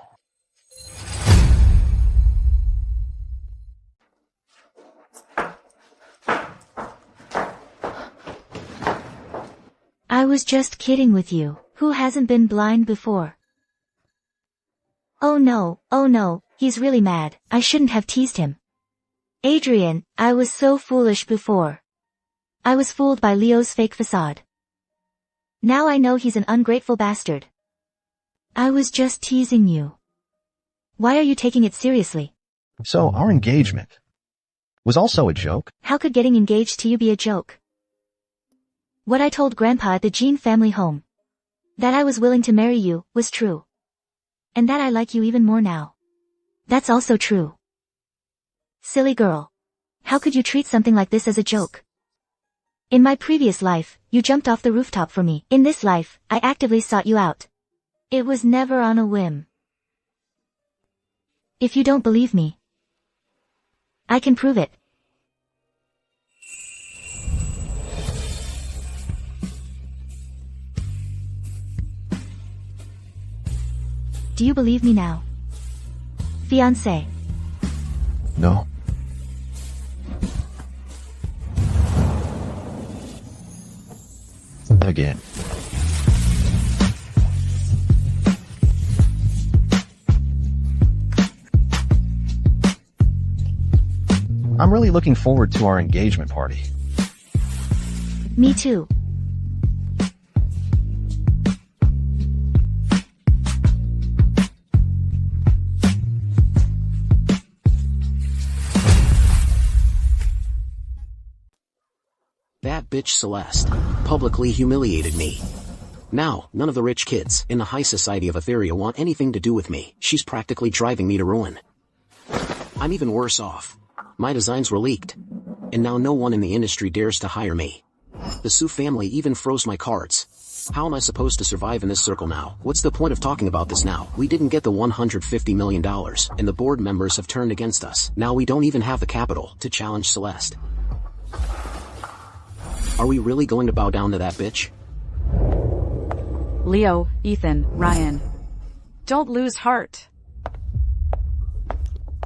I was just kidding with you. Who hasn't been blind before? Oh no, he's really mad. I shouldn't have teased him. Adrian, I was so foolish before. I was fooled by Leo's fake facade. Now I know he's an ungrateful bastard. I was just teasing you. Why are you taking it seriously? So our engagement was also a joke? How could getting engaged to you be a joke? What I told Grandpa at the Jean family home, that I was willing to marry you, was true. And that I like you even more now. That's also true. Silly girl. How could you treat something like this as a joke? In my previous life, you jumped off the rooftop for me. In this life, I actively sought you out. It was never on a whim. If you don't believe me, I can prove it. Do you believe me now, fiancé? No. Again. I'm really looking forward to our engagement party. Me too. That bitch Celeste publicly humiliated me. Now, none of the rich kids in the high society of Etheria want anything to do with me. She's practically driving me to ruin. I'm even worse off. My designs were leaked, and now no one in the industry dares to hire me. The Su family even froze my cards. How am I supposed to survive in this circle now? What's the point of talking about this now? We didn't get the $150 million, and the board members have turned against us. Now we don't even have the capital to challenge Celeste. Are we really going to bow down to that bitch? Leo, Ethan, Ryan. Don't lose heart.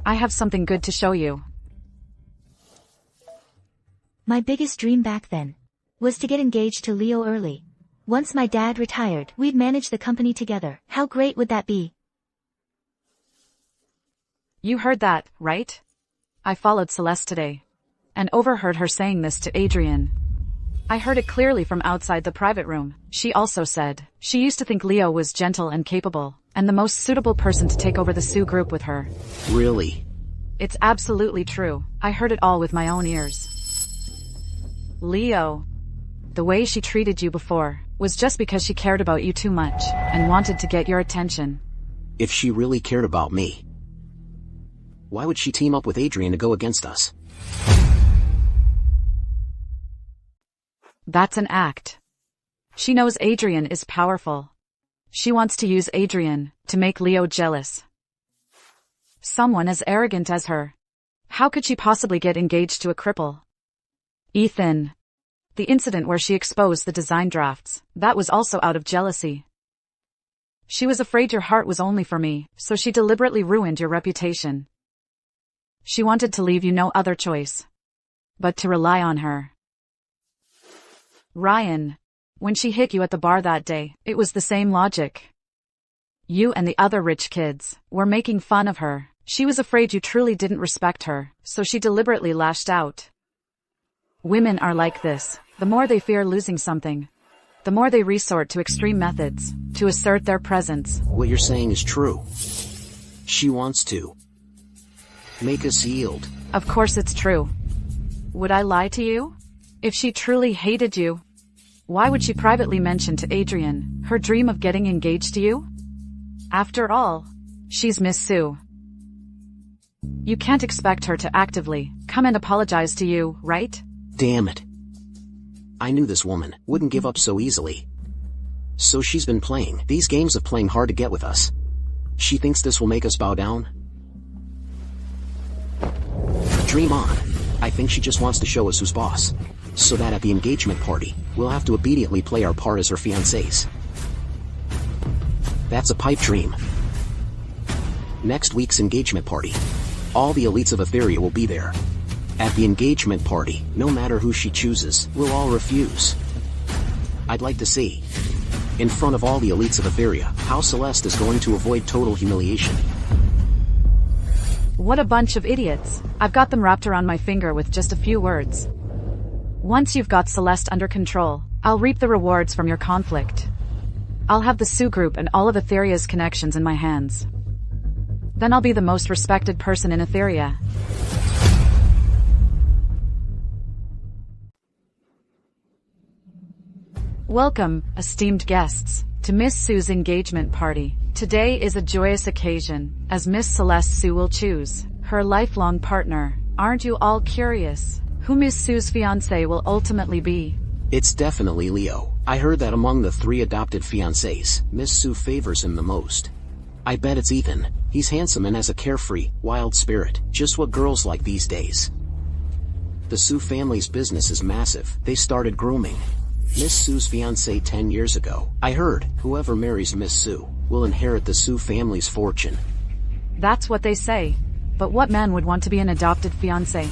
I have something good to show you. My biggest dream back then was to get engaged to Leo early. Once my dad retired, we'd manage the company together. How great would that be? You heard that, right? I followed Celeste today and overheard her saying this to Adrian. I heard it clearly from outside the private room. She also said she used to think Leo was gentle and capable, and the most suitable person to take over the Su group with her. Really? It's absolutely true. I heard it all with my own ears. Leo, the way she treated you before was just because she cared about you too much and wanted to get your attention. If she really cared about me, why would she team up with Adrian to go against us? That's an act. She knows Adrian is powerful. She wants to use Adrian to make Leo jealous. Someone as arrogant as her. How could she possibly get engaged to a cripple? Ethan. The incident where she exposed the design drafts, that was also out of jealousy. She was afraid your heart was only for me, so she deliberately ruined your reputation. She wanted to leave you no other choice but to rely on her. Ryan. When she hit you at the bar that day, it was the same logic. You and the other rich kids were making fun of her. She was afraid you truly didn't respect her, so she deliberately lashed out. Women are like this. The more they fear losing something, the more they resort to extreme methods to assert their presence. What you're saying is true. She wants to make us yield. Of course it's true. Would I lie to you? If she truly hated you, why would she privately mention to Adrian her dream of getting engaged to you? After all, she's Miss Su. You can't expect her to actively come and apologize to you, right? Damn it. I knew this woman wouldn't give up so easily. So she's been playing these games of playing hard to get with us. She thinks this will make us bow down? Dream on. I think she just wants to show us who's boss, so that at the engagement party, we'll have to obediently play our part as her fiancés. That's a pipe dream. Next week's engagement party. All the elites of Etheria will be there. At the engagement party, no matter who she chooses, we'll all refuse. I'd like to see, in front of all the elites of Etheria, how Celeste is going to avoid total humiliation. What a bunch of idiots. I've got them wrapped around my finger with just a few words. Once you've got Celeste under control, I'll reap the rewards from your conflict. I'll have the Su group and all of Etheria's connections in my hands. Then I'll be the most respected person in Etheria. Welcome, esteemed guests, to Miss Su's engagement party. Today is a joyous occasion, as Miss Celeste Su will choose her lifelong partner. Aren't you all curious? who Miss Sue's fiancé will ultimately be. It's definitely Leo. I heard that among the 3 adopted fiancés, Miss Sue favors him the most. I bet it's Ethan. He's handsome and has a carefree, wild spirit, just what girls like these days. The Sue family's business is massive. They started grooming Miss Sue's fiancé 10 years ago. I heard whoever marries Miss Sue will inherit the Sue family's fortune. That's what they say. But what man would want to be an adopted fiancé?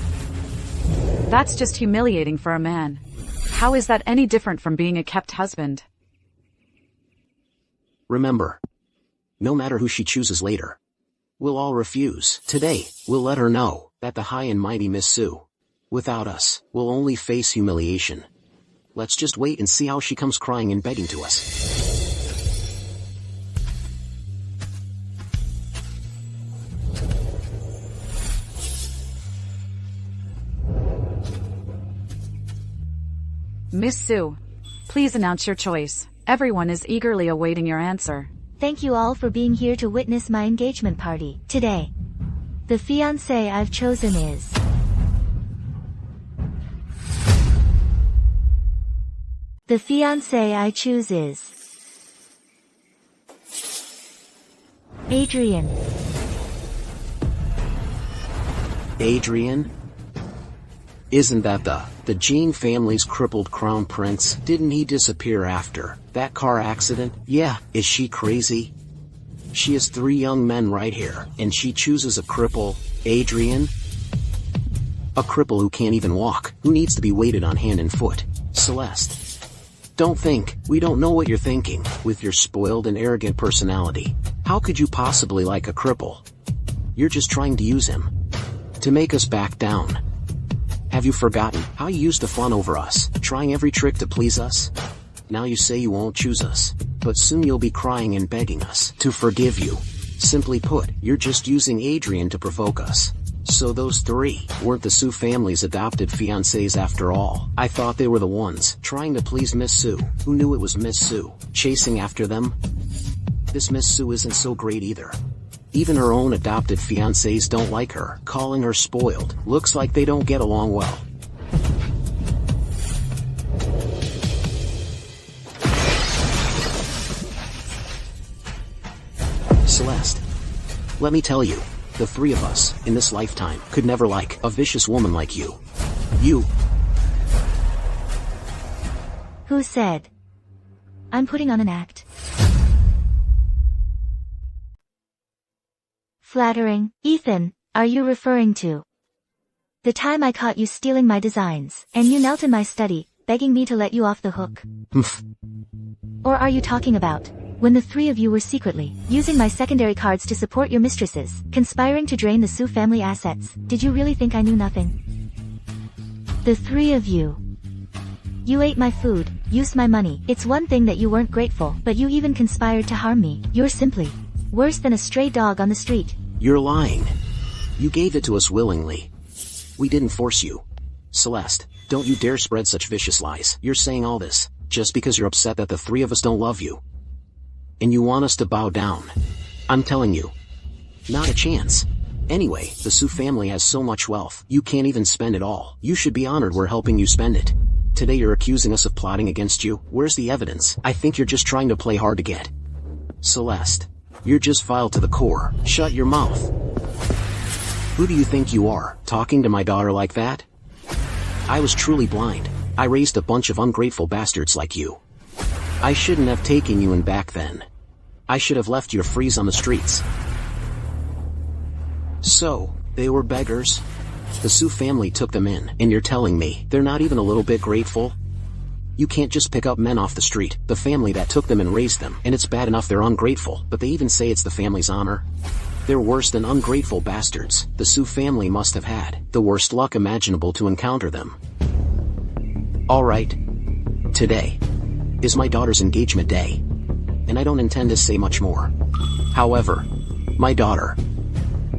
That's just humiliating for a man. How is that any different from being a kept husband? Remember, no matter who she chooses later, we'll all refuse. Today, we'll let her know that the high and mighty Miss Sue, without us, will only face humiliation. Let's just wait and see how she comes crying and begging to us. Miss Sue, please announce your choice. Everyone is eagerly awaiting your answer. Thank you all for being here to witness my engagement party today. The fiancé I've chosen is... The fiancé I choose is... Adrian. Adrian? Isn't that the Jean family's crippled crown prince? Didn't he disappear after that car accident? Yeah, is she crazy? She has 3 young men right here, and she chooses a cripple, Adrian? A cripple who can't even walk, who needs to be weighted on hand and foot. Celeste. Don't think, we don't know what you're thinking, with your spoiled and arrogant personality. How could you possibly like a cripple? You're just trying to use him to make us back down. Have you forgotten how you used to fawn over us, trying every trick to please us? Now you say you won't choose us, but soon you'll be crying and begging us to forgive you. Simply put, you're just using Adrian to provoke us. So those 3 weren't the Sue family's adopted fiancés after all. I thought they were the ones trying to please Miss Sue. Who knew it was Miss Sue chasing after them? This Miss Sue isn't so great either. Even her own adopted fiancés don't like her, calling her spoiled. Looks like they don't get along well. Celeste, let me tell you, the 3 of us, in this lifetime, could never like a vicious woman like you. You. Who said? I'm putting on an act. Flattering. Ethan, are you referring to the time I caught you stealing my designs, and you knelt in my study, begging me to let you off the hook? Or are you talking about when the 3 of you were secretly using my secondary cards to support your mistresses, conspiring to drain the Sue family assets? Did you really think I knew nothing? The 3 of you. You ate my food, used my money. It's one thing that you weren't grateful, but you even conspired to harm me. You're simply worse than a stray dog on the street. You're lying. You gave it to us willingly. We didn't force you. Celeste, don't you dare spread such vicious lies. You're saying all this just because you're upset that the 3 of us don't love you. And you want us to bow down. I'm telling you, not a chance. Anyway, the Sue family has so much wealth, you can't even spend it all. You should be honored we're helping you spend it. Today you're accusing us of plotting against you. Where's the evidence? I think you're just trying to play hard to get. Celeste, you're just vile to the core. Shut your mouth. Who do you think you are, talking to my daughter like that? I was truly blind. I raised a bunch of ungrateful bastards like you. I shouldn't have taken you in back then. I should have left you to freeze on the streets. So, they were beggars? The Sue family took them in, and you're telling me they're not even a little bit grateful? You can't just pick up men off the street, the family that took them and raised them, and it's bad enough they're ungrateful, but they even say it's the family's honor. They're worse than ungrateful bastards. The Sue family must have had the worst luck imaginable to encounter them. Alright. Today is my daughter's engagement day, and I don't intend to say much more. However, my daughter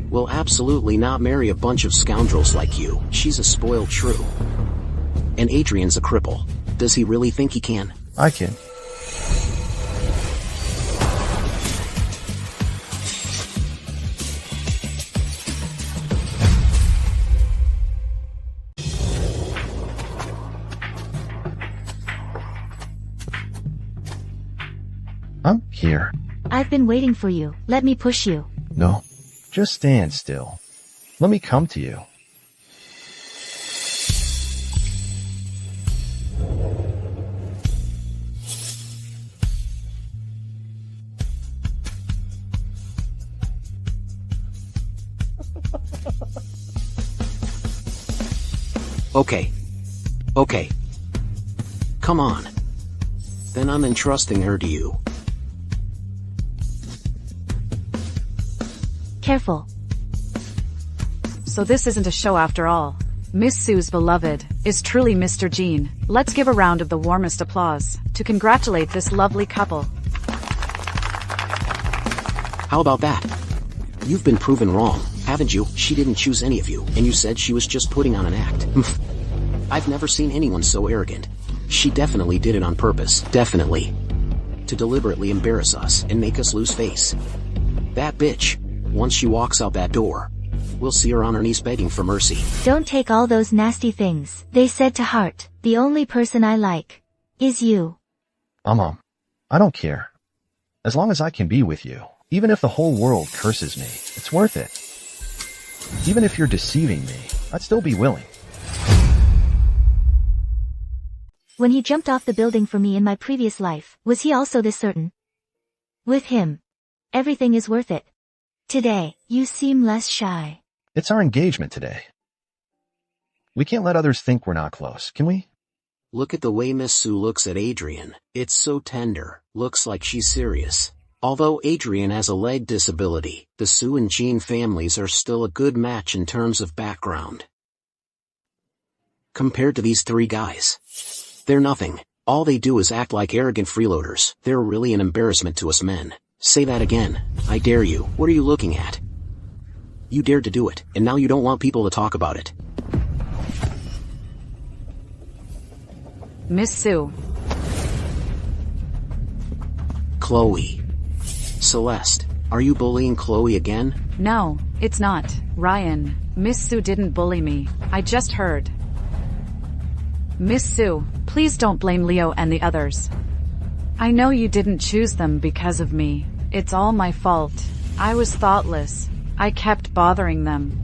will absolutely not marry a bunch of scoundrels like you. She's a spoiled shrew. And Adrian's a cripple. Does he really think he can? I can. I'm here. I've been waiting for you. Let me push you. No. Just stand still. Let me come to you. Okay. Okay. Come on. Then I'm entrusting her to you. Careful. So this isn't a show after all. Miss Sue's beloved is truly Mr. Jean. Let's give a round of the warmest applause to congratulate this lovely couple. How about that? You've been proven wrong, haven't you? She didn't choose any of you, and you said she was just putting on an act. I've never seen anyone so arrogant. She definitely did it on purpose, definitely. To deliberately embarrass us and make us lose face. That bitch, once she walks out that door, we'll see her on her knees begging for mercy. Don't take all those nasty things they said to heart. The only person I like is you. Mom, I don't care. As long as I can be with you, even if the whole world curses me, it's worth it. Even if you're deceiving me, I'd still be willing. When he jumped off the building for me in my previous life, was he also this certain? With him, everything is worth it. Today, you seem less shy. It's our engagement today. We can't let others think we're not close, can we? Look at the way Miss Sue looks at Adrian. It's so tender. Looks like she's serious. Although Adrian has a leg disability, the Sue and Jean families are still a good match in terms of background. Compared to these three guys, they're nothing. All they do is act like arrogant freeloaders. They're really an embarrassment to us men. Say that again. I dare you. What are you looking at? You dared to do it, and now you don't want people to talk about it. Miss Sue. Chloe. Celeste, are you bullying Chloe again? No, it's not. Ryan, Miss Sue didn't bully me. I just heard. Miss Sue, please don't blame Leo and the others. I know you didn't choose them because of me. It's all my fault. I was thoughtless. I kept bothering them.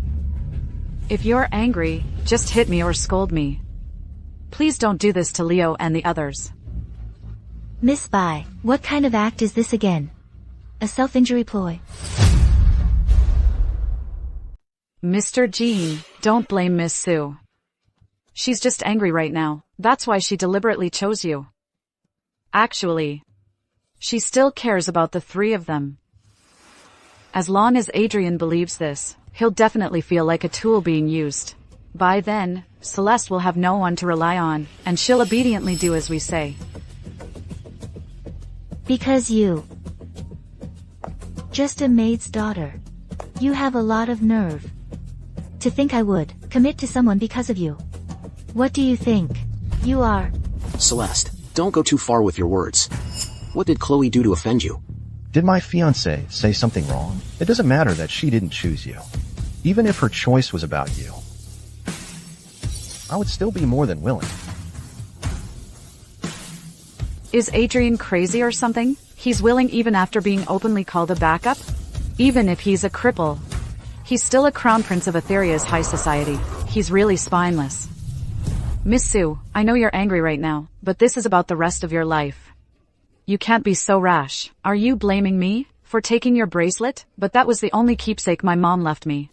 If you're angry, just hit me or scold me. Please don't do this to Leo and the others. Miss Bai, what kind of act is this again? A self-injury ploy? Mr. Jean, don't blame Miss Sue. She's just angry right now. That's why she deliberately chose you. Actually, she still cares about the three of them. As long as Adrian believes this, he'll definitely feel like a tool being used. By then, Celeste will have no one to rely on, and she'll obediently do as we say. Because you. Just a maid's daughter. You have a lot of nerve. To think I would commit to someone because of you. What do you think? You are. Celeste, don't go too far with your words. What did Chloe do to offend you? Did my fiancé say something wrong? It doesn't matter that she didn't choose you. Even if her choice was about you, I would still be more than willing. Is Adrian crazy or something? He's willing even after being openly called a backup? Even if he's a cripple. He's still a crown prince of Etheria's high society. He's really spineless. Miss Sue, I know you're angry right now, but this is about the rest of your life. You can't be so rash. Are you blaming me for taking your bracelet? But that was the only keepsake my mom left me.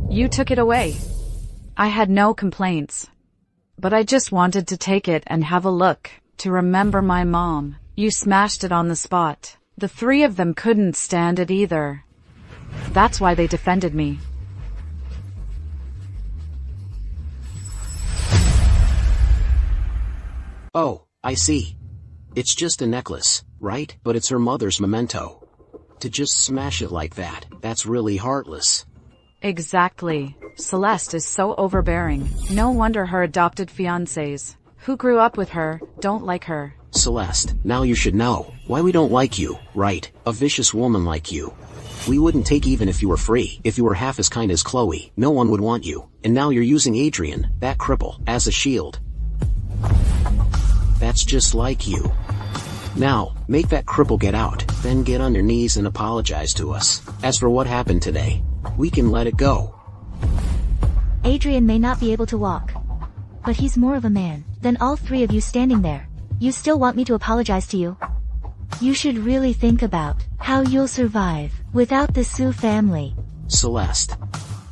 You took it away. I had no complaints. But I just wanted to take it and have a look, to remember my mom. You smashed it on the spot. The three of them couldn't stand it either. That's why they defended me. Oh, I see. It's just a necklace, right? But it's her mother's memento. To just smash it like that, that's really heartless. Exactly. Celeste is so overbearing. No wonder her adopted fiancés, who grew up with her, don't like her. Celeste, now you should know why we don't like you, right? A vicious woman like you. We wouldn't take even if you were free. If you were half as kind as Chloe, no one would want you. And now you're using Adrian, that cripple, as a shield. That's just like you. Now, make that cripple get out, then get on your knees and apologize to us. As for what happened today, we can let it go. Adrian may not be able to walk, but he's more of a man than all three of you standing there. You still want me to apologize to you? You should really think about how you'll survive without the Sue family. Celeste,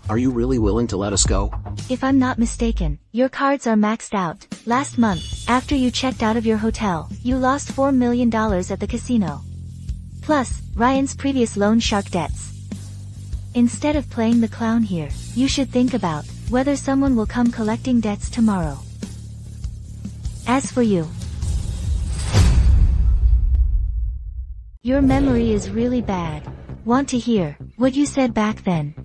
are you really willing to let us go? If I'm not mistaken, your cards are maxed out. Last month, after you checked out of your hotel, you lost $4 million at the casino. Plus, Ryan's previous loan shark debts. Instead of playing the clown here, you should think about whether someone will come collecting debts tomorrow. As for you, your memory is really bad. Want to hear what you said back then?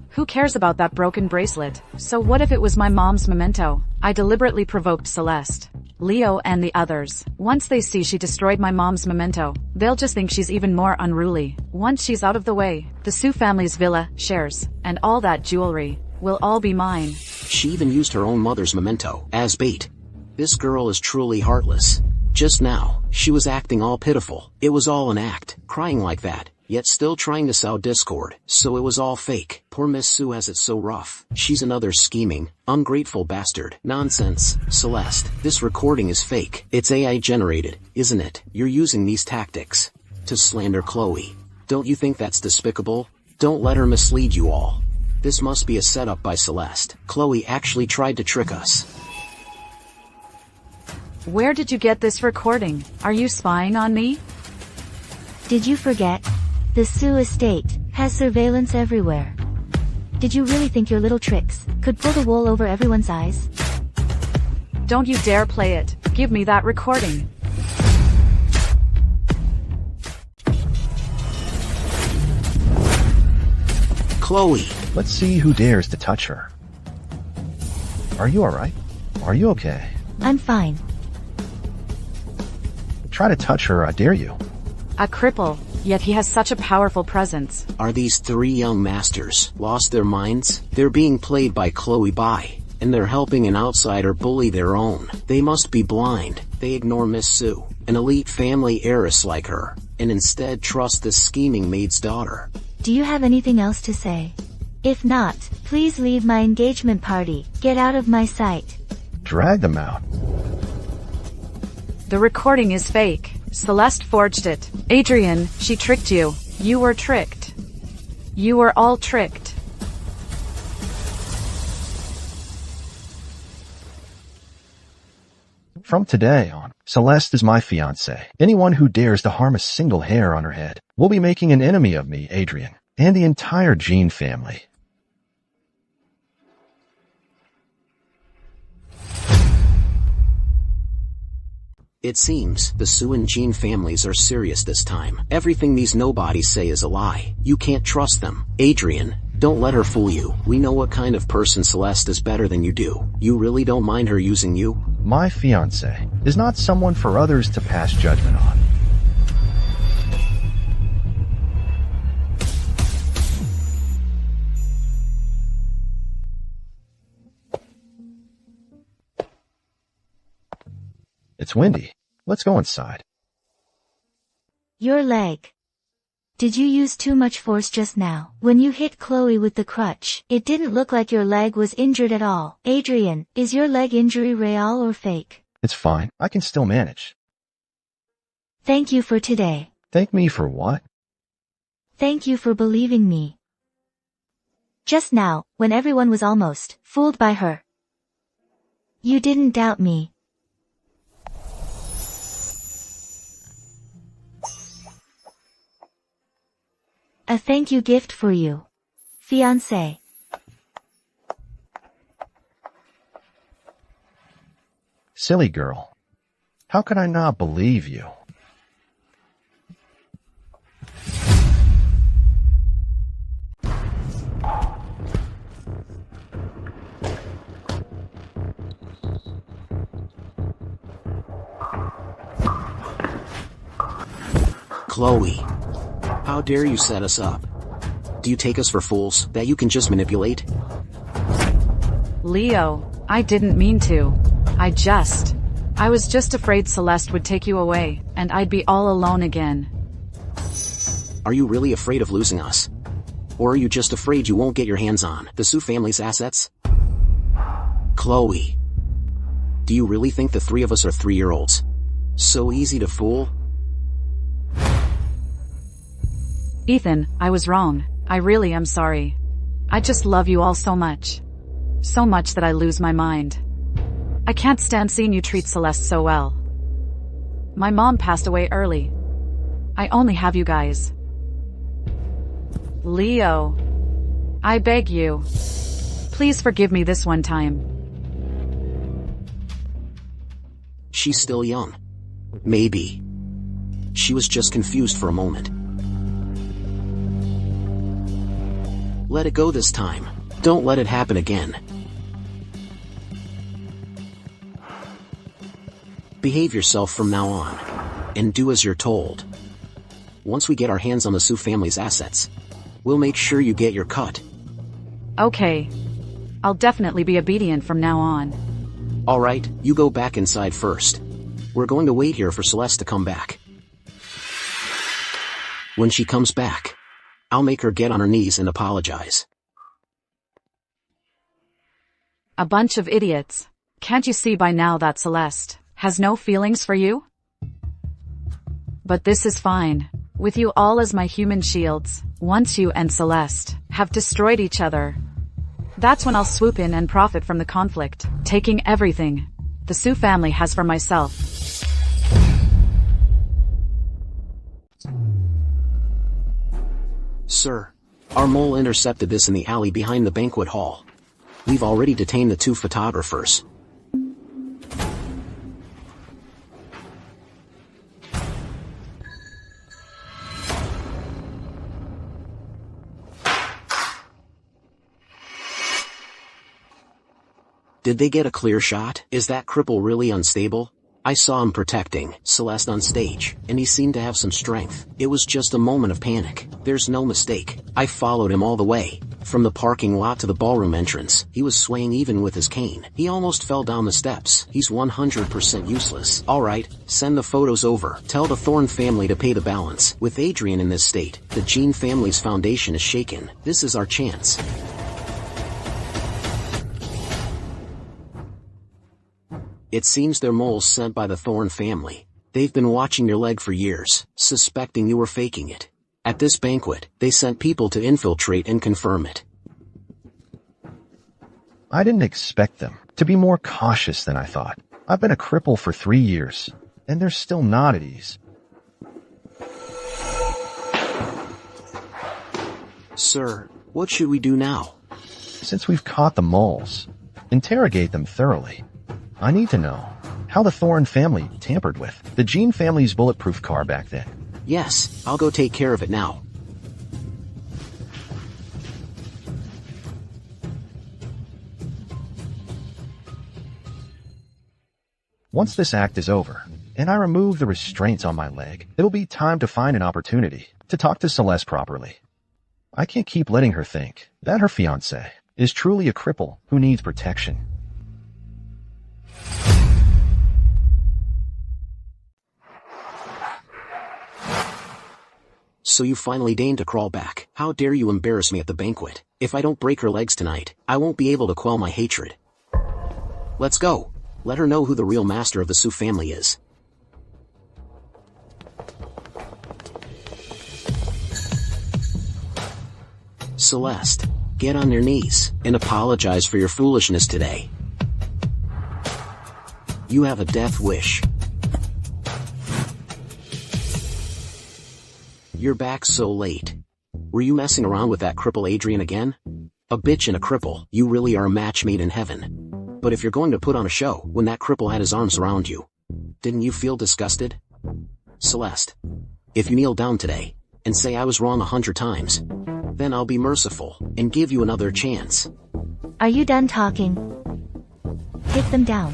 Who cares about that broken bracelet? So what if it was my mom's memento? I deliberately provoked Celeste, Leo and the others. Once they see she destroyed my mom's memento, they'll just think she's even more unruly. Once she's out of the way, the Sue family's villa, shares, and all that jewelry will all be mine. She even used her own mother's memento as bait. This girl is truly heartless. Just now, she was acting all pitiful. It was all an act, crying like that, yet still trying to sow discord, so it was all fake. Poor Miss Sue has it so rough. She's another scheming, ungrateful bastard. Nonsense, Celeste. This recording is fake. It's AI generated, isn't it? You're using these tactics to slander Chloe. Don't you think that's despicable? Don't let her mislead you all. This must be a setup by Celeste. Chloe actually tried to trick us. Where did you get this recording? Are you spying on me? Did you forget? The Sue estate has surveillance everywhere. Did you really think your little tricks could pull the wool over everyone's eyes? Don't you dare play it. Give me that recording. Chloe! Let's see who dares to touch her. Are you alright? Are you okay? I'm fine. Try to touch her, I dare you. A cripple, yet he has such a powerful presence. Are these three young masters lost their minds? They're being played by Chloe Bai, and they're helping an outsider bully their own. They must be blind. They ignore Miss Sue, an elite family heiress like her, and instead trust this scheming maid's daughter. Do you have anything else to say? If not, please leave my engagement party. Get out of my sight. Drag them out. The recording is fake. Celeste forged it. Adrian, she tricked you. You were tricked. You were all tricked. From today on, Celeste is my fiancé. Anyone who dares to harm a single hair on her head will be making an enemy of me, Adrian, and the entire Jean family. It seems the Sue and Jean families are serious this time. Everything these nobodies say is a lie. You can't trust them. Adrian, don't let her fool you. We know what kind of person Celeste is better than you do. You really don't mind her using you? My fiancé is not someone for others to pass judgment on. It's windy. Let's go inside. Your leg. Did you use too much force just now? When you hit Chloe with the crutch, it didn't look like your leg was injured at all. Adrian, is your leg injury real or fake? It's fine. I can still manage. Thank you for today. Thank me for what? Thank you for believing me. Just now, when everyone was almost fooled by her. You didn't doubt me. A thank you gift for you, fiancé. Silly girl. How could I not believe you? Chloe. How dare you set us up? Do you take us for fools that you can just manipulate? Leo, I didn't mean to. I was just afraid Celeste would take you away, and I'd be all alone again. Are you really afraid of losing us? Or are you just afraid you won't get your hands on the Sue family's assets? Chloe. Do you really think the three of us are 3-year-olds? So easy to fool? Ethan, I was wrong. I really am sorry. I just love you all so much. So much that I lose my mind. I can't stand seeing you treat Celeste so well. My mom passed away early. I only have you guys. Leo. I beg you. Please forgive me this one time. She's still young. Maybe. She was just confused for a moment. Let it go this time. Don't let it happen again. Behave yourself from now on. And do as you're told. Once we get our hands on the Sue family's assets, we'll make sure you get your cut. Okay. I'll definitely be obedient from now on. Alright, you go back inside first. We're going to wait here for Celeste to come back. When she comes back, I'll make her get on her knees and apologize. A bunch of idiots. Can't you see by now that Celeste has no feelings for you? But this is fine. With you all as my human shields, once you and Celeste have destroyed each other, that's when I'll swoop in and profit from the conflict, taking everything the Sue family has for myself. Sir, our mole intercepted this in the alley behind the banquet hall. We've already detained the 2 photographers. Did they get a clear shot? Is that cripple really unstable? I saw him protecting Celeste on stage, and he seemed to have some strength. It was just a moment of panic. There's no mistake. I followed him all the way. From the parking lot to the ballroom entrance, he was swaying even with his cane. He almost fell down the steps. He's 100% useless. Alright, send the photos over. Tell the Thorne family to pay the balance. With Adrian in this state, the Jean family's foundation is shaken. This is our chance. It seems they're moles sent by the Thorne family. They've been watching your leg for years, suspecting you were faking it. At this banquet, they sent people to infiltrate and confirm it. I didn't expect them to be more cautious than I thought. I've been a cripple for 3 years, and they're still not at ease. Sir, what should we do now? Since we've caught the moles, interrogate them thoroughly. I need to know how the Thorne family tampered with the Jean family's bulletproof car back then. Yes, I'll go take care of it now. Once this act is over, and I remove the restraints on my leg, it'll be time to find an opportunity to talk to Celeste properly. I can't keep letting her think that her fiancé is truly a cripple who needs protection. So you finally deigned to crawl back. How dare you embarrass me at the banquet? If I don't break her legs tonight, I won't be able to quell my hatred. Let's go. Let her know who the real master of the Sue family is. Celeste, get on your knees and apologize for your foolishness today. You have a death wish. You're back so late. Were you messing around with that cripple Adrian again? A bitch and a cripple, you really are a match made in heaven. But if you're going to put on a show when that cripple had his arms around you, didn't you feel disgusted? Celeste, if you kneel down today and say I was wrong 100 times, then I'll be merciful and give you another chance. Are you done talking? Hit them down.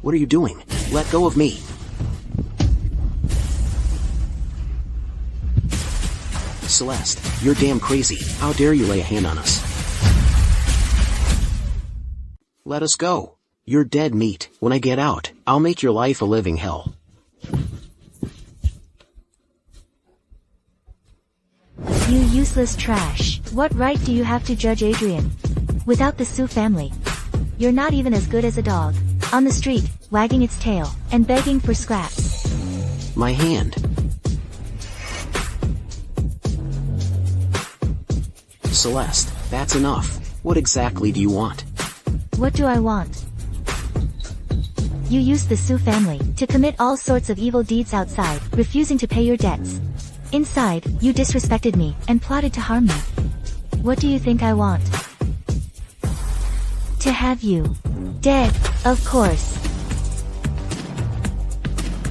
What are you doing? Let go of me. Celeste, you're damn crazy. How dare you lay a hand on us? Let us go. You're dead meat. When I get out, I'll make your life a living hell. You useless trash. What right do you have to judge Adrian? Without the Sue family, you're not even as good as a dog. On the street, wagging its tail, and begging for scraps. My hand. Celeste, that's enough. What exactly do you want? What do I want? You used the Sue family to commit all sorts of evil deeds outside, refusing to pay your debts. Inside, you disrespected me and plotted to harm me. What do you think I want? To have you dead, of course.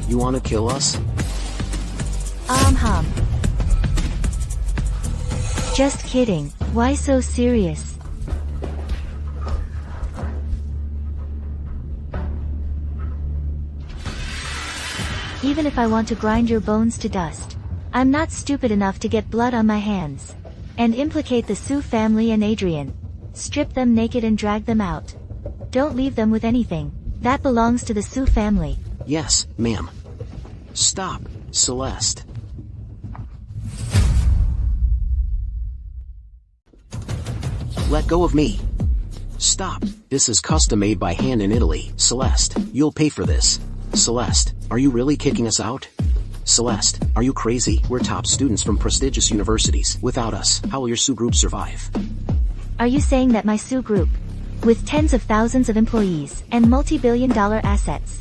You want to kill us? Hum. Just kidding. Why so serious? Even if I want to grind your bones to dust, I'm not stupid enough to get blood on my hands and implicate the Sue family and Adrian. Strip them naked and drag them out. Don't leave them with anything. That belongs to the Sue family. Yes, ma'am. Stop, Celeste. Let go of me. Stop. This is custom made by hand in Italy. Celeste, you'll pay for this. Celeste, are you really kicking us out? Celeste, are you crazy? We're top students from prestigious universities. Without us, how will your Sue group survive? Are you saying that my Sue group, with tens of thousands of employees and multi-billion-dollar assets,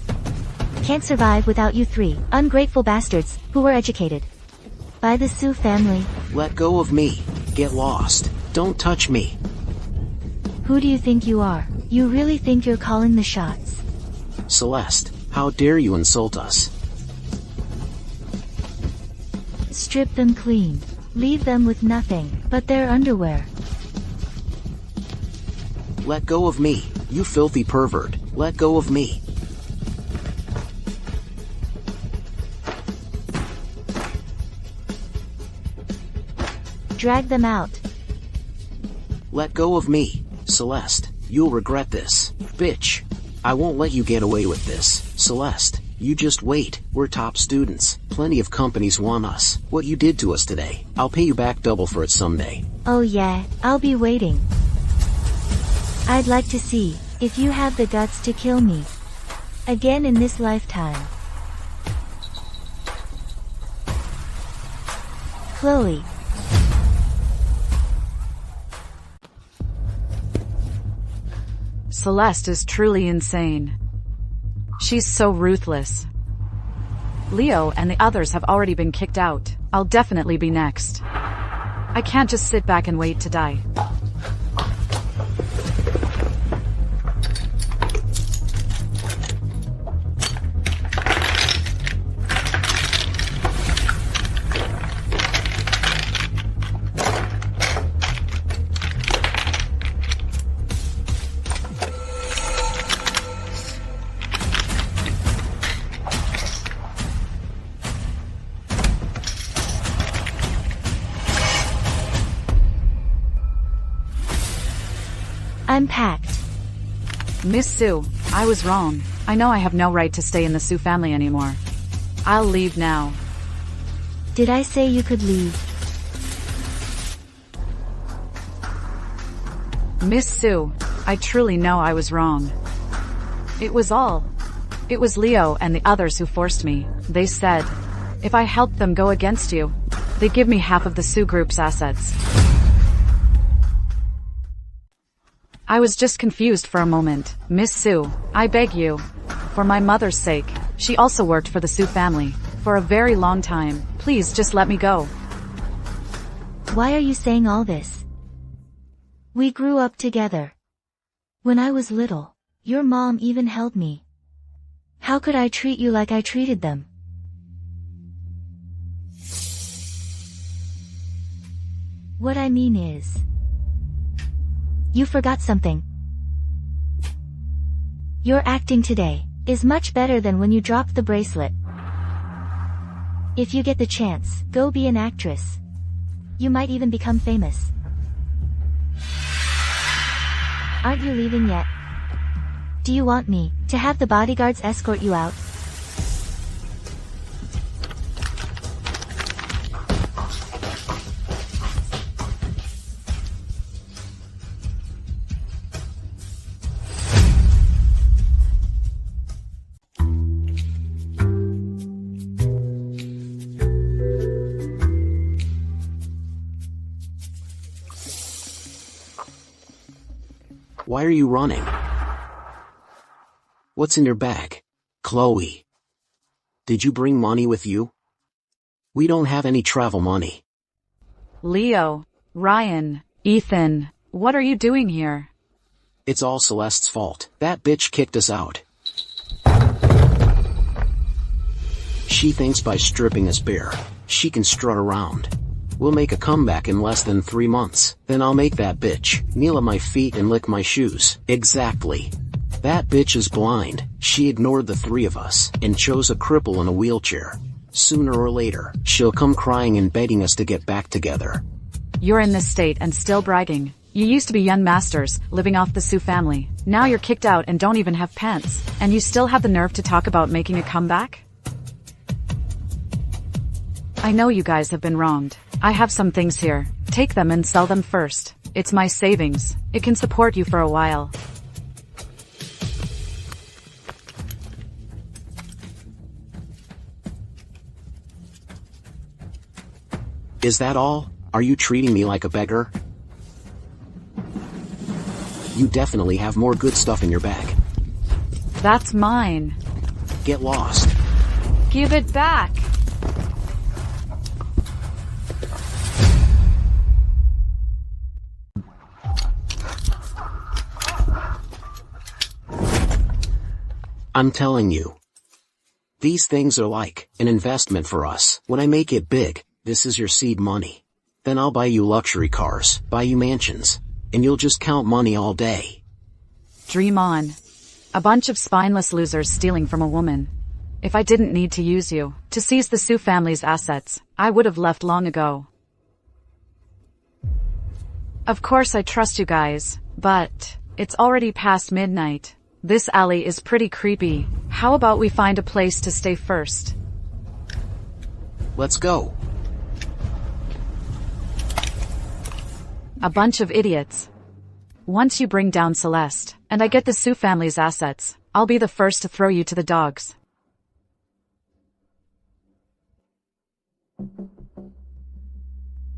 can't survive without you three ungrateful bastards who were educated by the Sue family? Let go of me. Get lost. Don't touch me. Who do you think you are? You really think you're calling the shots? Celeste, how dare you insult us? Strip them clean. Leave them with nothing but their underwear. Let go of me, you filthy pervert. Let go of me. Drag them out. Let go of me, Celeste. You'll regret this. Bitch. I won't let you get away with this, Celeste. You just wait. We're top students. Plenty of companies want us. What you did to us today, I'll pay you back double for it someday. Oh yeah, I'll be waiting. I'd like to see if you have the guts to kill me again in this lifetime. Chloe. Celeste is truly insane. She's so ruthless. Leo and the others have already been kicked out. I'll definitely be next. I can't just sit back and wait to die. I'm packed. Miss Sue, I was wrong. I know I have no right to stay in the Sue family anymore. I'll leave now. Did I say you could leave? Miss Sue, I truly know I was wrong. It was Leo and the others who forced me. They said, if I helped them go against you, they'd give me half of the Sue group's assets. I was just confused for a moment. Miss Sue, I beg you. For my mother's sake, she also worked for the Sue family for a very long time. Please just let me go. Why are you saying all this? We grew up together. When I was little, your mom even held me. How could I treat you like I treated them? What I mean is, you forgot something. Your acting today is much better than when you dropped the bracelet. If you get the chance, go be an actress. You might even become famous. Aren't you leaving yet? Do you want me to have the bodyguards escort you out? Why are you running? What's in your bag? Chloe. Did you bring money with you? We don't have any travel money. Leo, Ryan, Ethan, what are you doing here? It's all Celeste's fault. That bitch kicked us out. She thinks by stripping us bare, she can strut around. We'll make a comeback in less than 3 months. Then I'll make that bitch kneel at my feet and lick my shoes. Exactly. That bitch is blind. She ignored the 3 of us and chose a cripple in a wheelchair. Sooner or later, she'll come crying and begging us to get back together. You're in this state and still bragging. You used to be young masters, living off the Sioux family. Now you're kicked out and don't even have pants. And you still have the nerve to talk about making a comeback? I know you guys have been wronged. I have some things here. Take them and sell them first. It's my savings. It can support you for a while. Is that all? Are you treating me like a beggar? You definitely have more good stuff in your bag. That's mine. Get lost. Give it back. I'm telling you. These things are like an investment for us. When I make it big, this is your seed money. Then I'll buy you luxury cars, buy you mansions, and you'll just count money all day. Dream on. A bunch of spineless losers stealing from a woman. If I didn't need to use you to seize the Sioux family's assets, I would have left long ago. Of course I trust you guys, but it's already past midnight. This alley is pretty creepy. How about we find a place to stay first? Let's go. A bunch of idiots. Once you bring down Celeste, and I get the Sioux family's assets, I'll be the first to throw you to the dogs.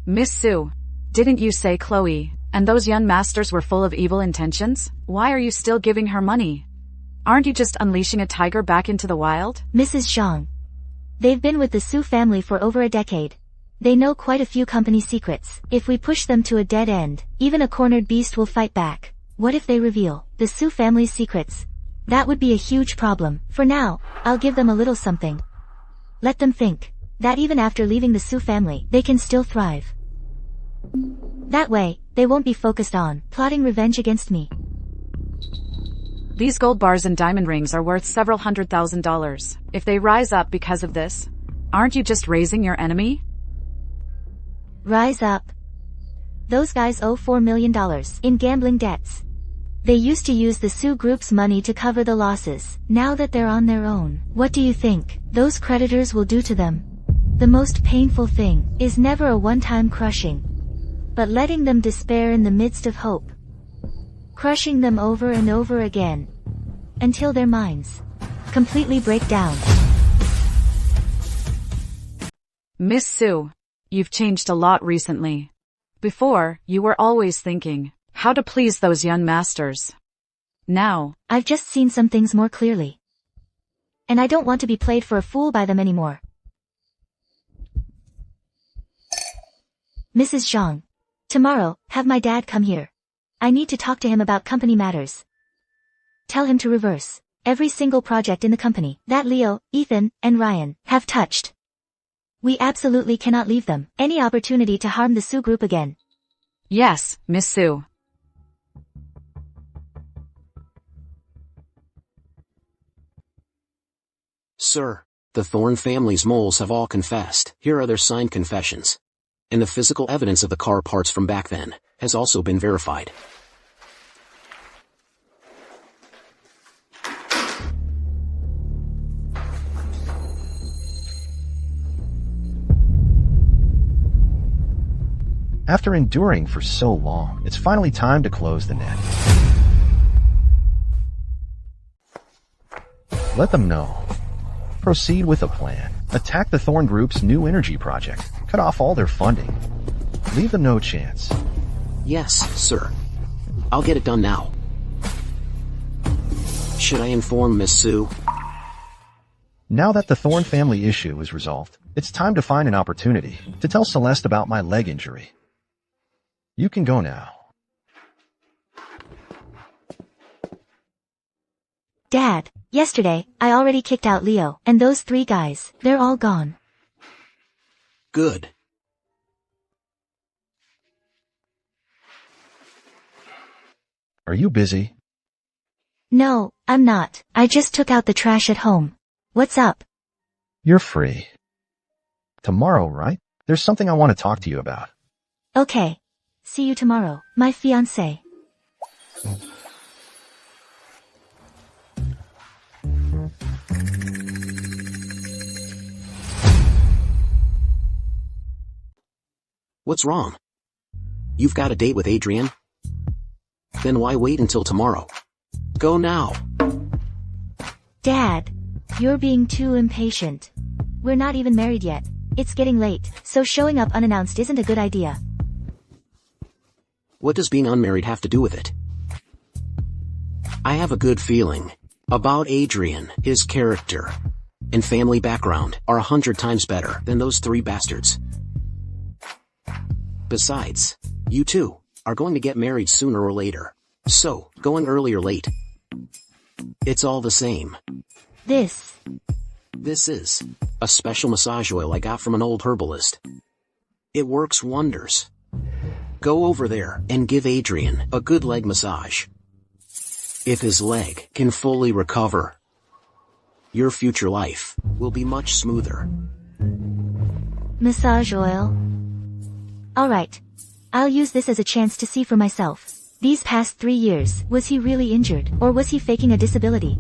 Miss Sioux, didn't you say Chloe and those young masters were full of evil intentions? Why are you still giving her money? Aren't you just unleashing a tiger back into the wild? Mrs. Zhang. They've been with the Sioux family for over a decade. They know quite a few company secrets. If we push them to a dead end, even a cornered beast will fight back. What if they reveal the Sioux family's secrets? That would be a huge problem. For now, I'll give them a little something. Let them think that even after leaving the Sioux family, they can still thrive. That way, they won't be focused on plotting revenge against me. These gold bars and diamond rings are worth several $100,000. If they rise up because of this, aren't you just raising your enemy? Rise up. Those guys owe $4 million in gambling debts. They used to use the Sioux group's money to cover the losses. Now that they're on their own, what do you think those creditors will do to them? The most painful thing is never a one-time crushing, but letting them despair in the midst of hope. Crushing them over and over again, until their minds completely break down. Miss Sioux, you've changed a lot recently. Before, you were always thinking how to please those young masters. Now, I've just seen some things more clearly. And I don't want to be played for a fool by them anymore. Mrs. Zhang. Tomorrow, have my dad come here. I need to talk to him about company matters. Tell him to reverse every single project in the company that Leo, Ethan, and Ryan have touched. We absolutely cannot leave them any opportunity to harm the Sioux group again. Yes, Miss Sioux. Sir, the Thorne family's moles have all confessed. Here are their signed confessions. And the physical evidence of the car parts from back then has also been verified. After enduring for so long, it's finally time to close the net. Let them know. Proceed with a plan. Attack the Thorn Group's new energy project. Cut off all their funding. Leave them no chance. Yes, sir. I'll get it done now. Should I inform Miss Sue? Now that the Thorn family issue is resolved, it's time to find an opportunity to tell Celeste about my leg injury. You can go now. Dad, yesterday, I already kicked out Leo, and those 3 guys, they're all gone. Good. Are you busy? No, I'm not. I just took out the trash at home. What's up? You're free. Tomorrow, right? There's something I want to talk to you about. Okay. See you tomorrow, my fiancé. What's wrong? You've got a date with Adrian? Then why wait until tomorrow? Go now. Dad, you're being too impatient. We're not even married yet. It's getting late, so showing up unannounced isn't a good idea. What does being unmarried have to do with it? I have a good feeling about Adrian. His character and family background are 100 times better than those 3 bastards. Besides, you two are going to get married sooner or later. So, going early or late, it's all the same. This is a special massage oil I got from an old herbalist. It works wonders. Go over there and give Adrian a good leg massage. If his leg can fully recover, your future life will be much smoother. Massage oil? Alright. I'll use this as a chance to see for myself. These past 3 years, was he really injured, or was he faking a disability?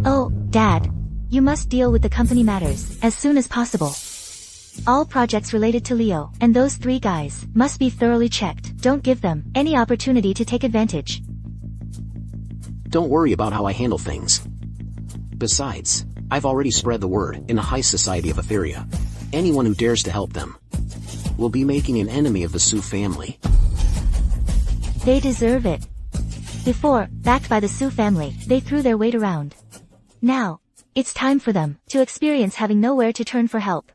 Oh, Dad. You must deal with the company matters as soon as possible. All projects related to Leo and those 3 guys must be thoroughly checked. Don't give them any opportunity to take advantage. Don't worry about how I handle things. Besides, I've already spread the word in the high society of Etheria. Anyone who dares to help them will be making an enemy of the Sue family. They deserve it. Before, backed by the Sue family, they threw their weight around. Now, it's time for them to experience having nowhere to turn for help.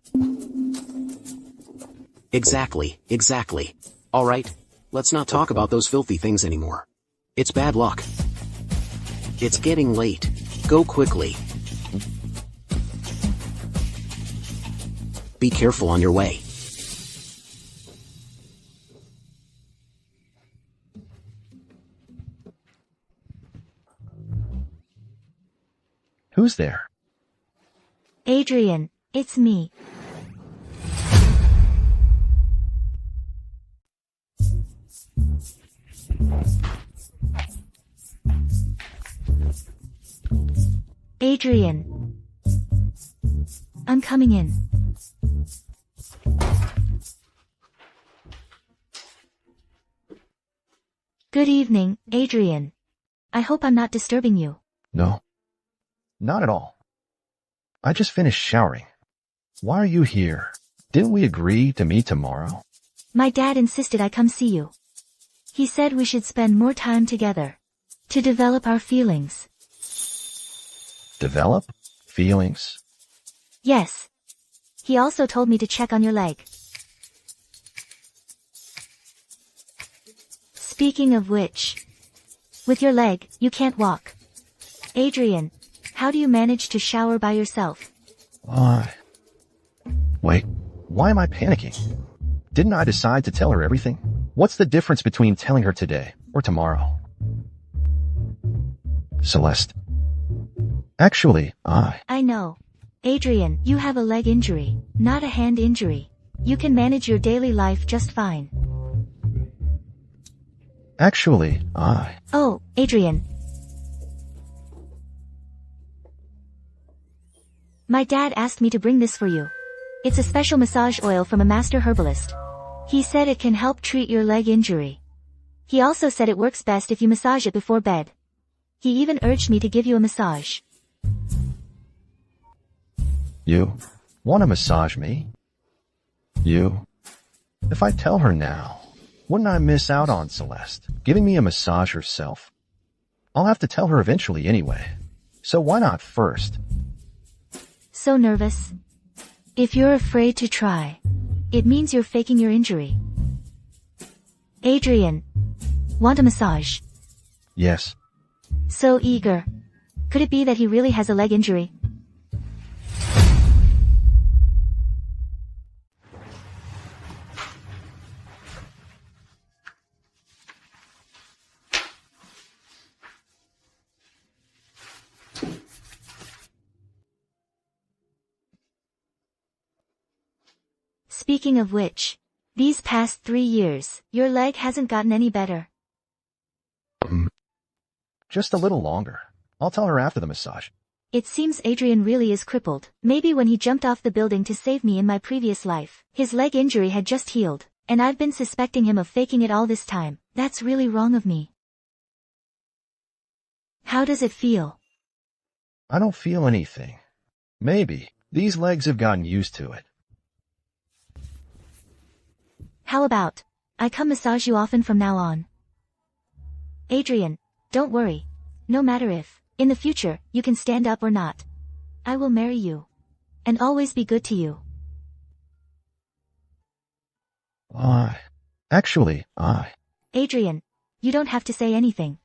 Exactly. Alright, let's not talk about those filthy things anymore. It's bad luck. It's getting late. Go quickly. Be careful on your way. Who's there? Adrian, it's me. Adrian. I'm coming in. Good evening, Adrian. I hope I'm not disturbing you. No. Not at all. I just finished showering. Why are you here? Didn't we agree to meet tomorrow? My dad insisted I come see you. He said we should spend more time together. To develop our feelings. Develop? Feelings? Yes. He also told me to check on your leg. Speaking of which, with your leg, you can't walk. Adrian, how do you manage to shower by yourself? Wait, why am I panicking? Didn't I decide to tell her everything? What's the difference between telling her today or tomorrow? Celeste. Actually, I know. Adrian, you have a leg injury, not a hand injury. You can manage your daily life just fine. Actually, Oh, Adrian. My dad asked me to bring this for you. It's a special massage oil from a master herbalist. He said it can help treat your leg injury. He also said it works best if you massage it before bed. He even urged me to give you a massage. You want to massage me? You? If I tell her now, wouldn't I miss out on Celeste giving me a massage herself? I'll have to tell her eventually anyway. So why not first? So nervous. If you're afraid to try, it means you're faking your injury. Adrian, want a massage? Yes. So eager. Could it be that he really has a leg injury? Speaking of which, these past 3 years, your leg hasn't gotten any better. Just a little longer. I'll tell her after the massage. It seems Adrian really is crippled. Maybe when he jumped off the building to save me in my previous life, his leg injury had just healed, and I've been suspecting him of faking it all this time. That's really wrong of me. How does it feel? I don't feel anything. Maybe these legs have gotten used to it. How about I come massage you often from now on? Adrian, don't worry. No matter if, in the future, you can stand up or not. I will marry you. And always be good to you. Adrian, you don't have to say anything.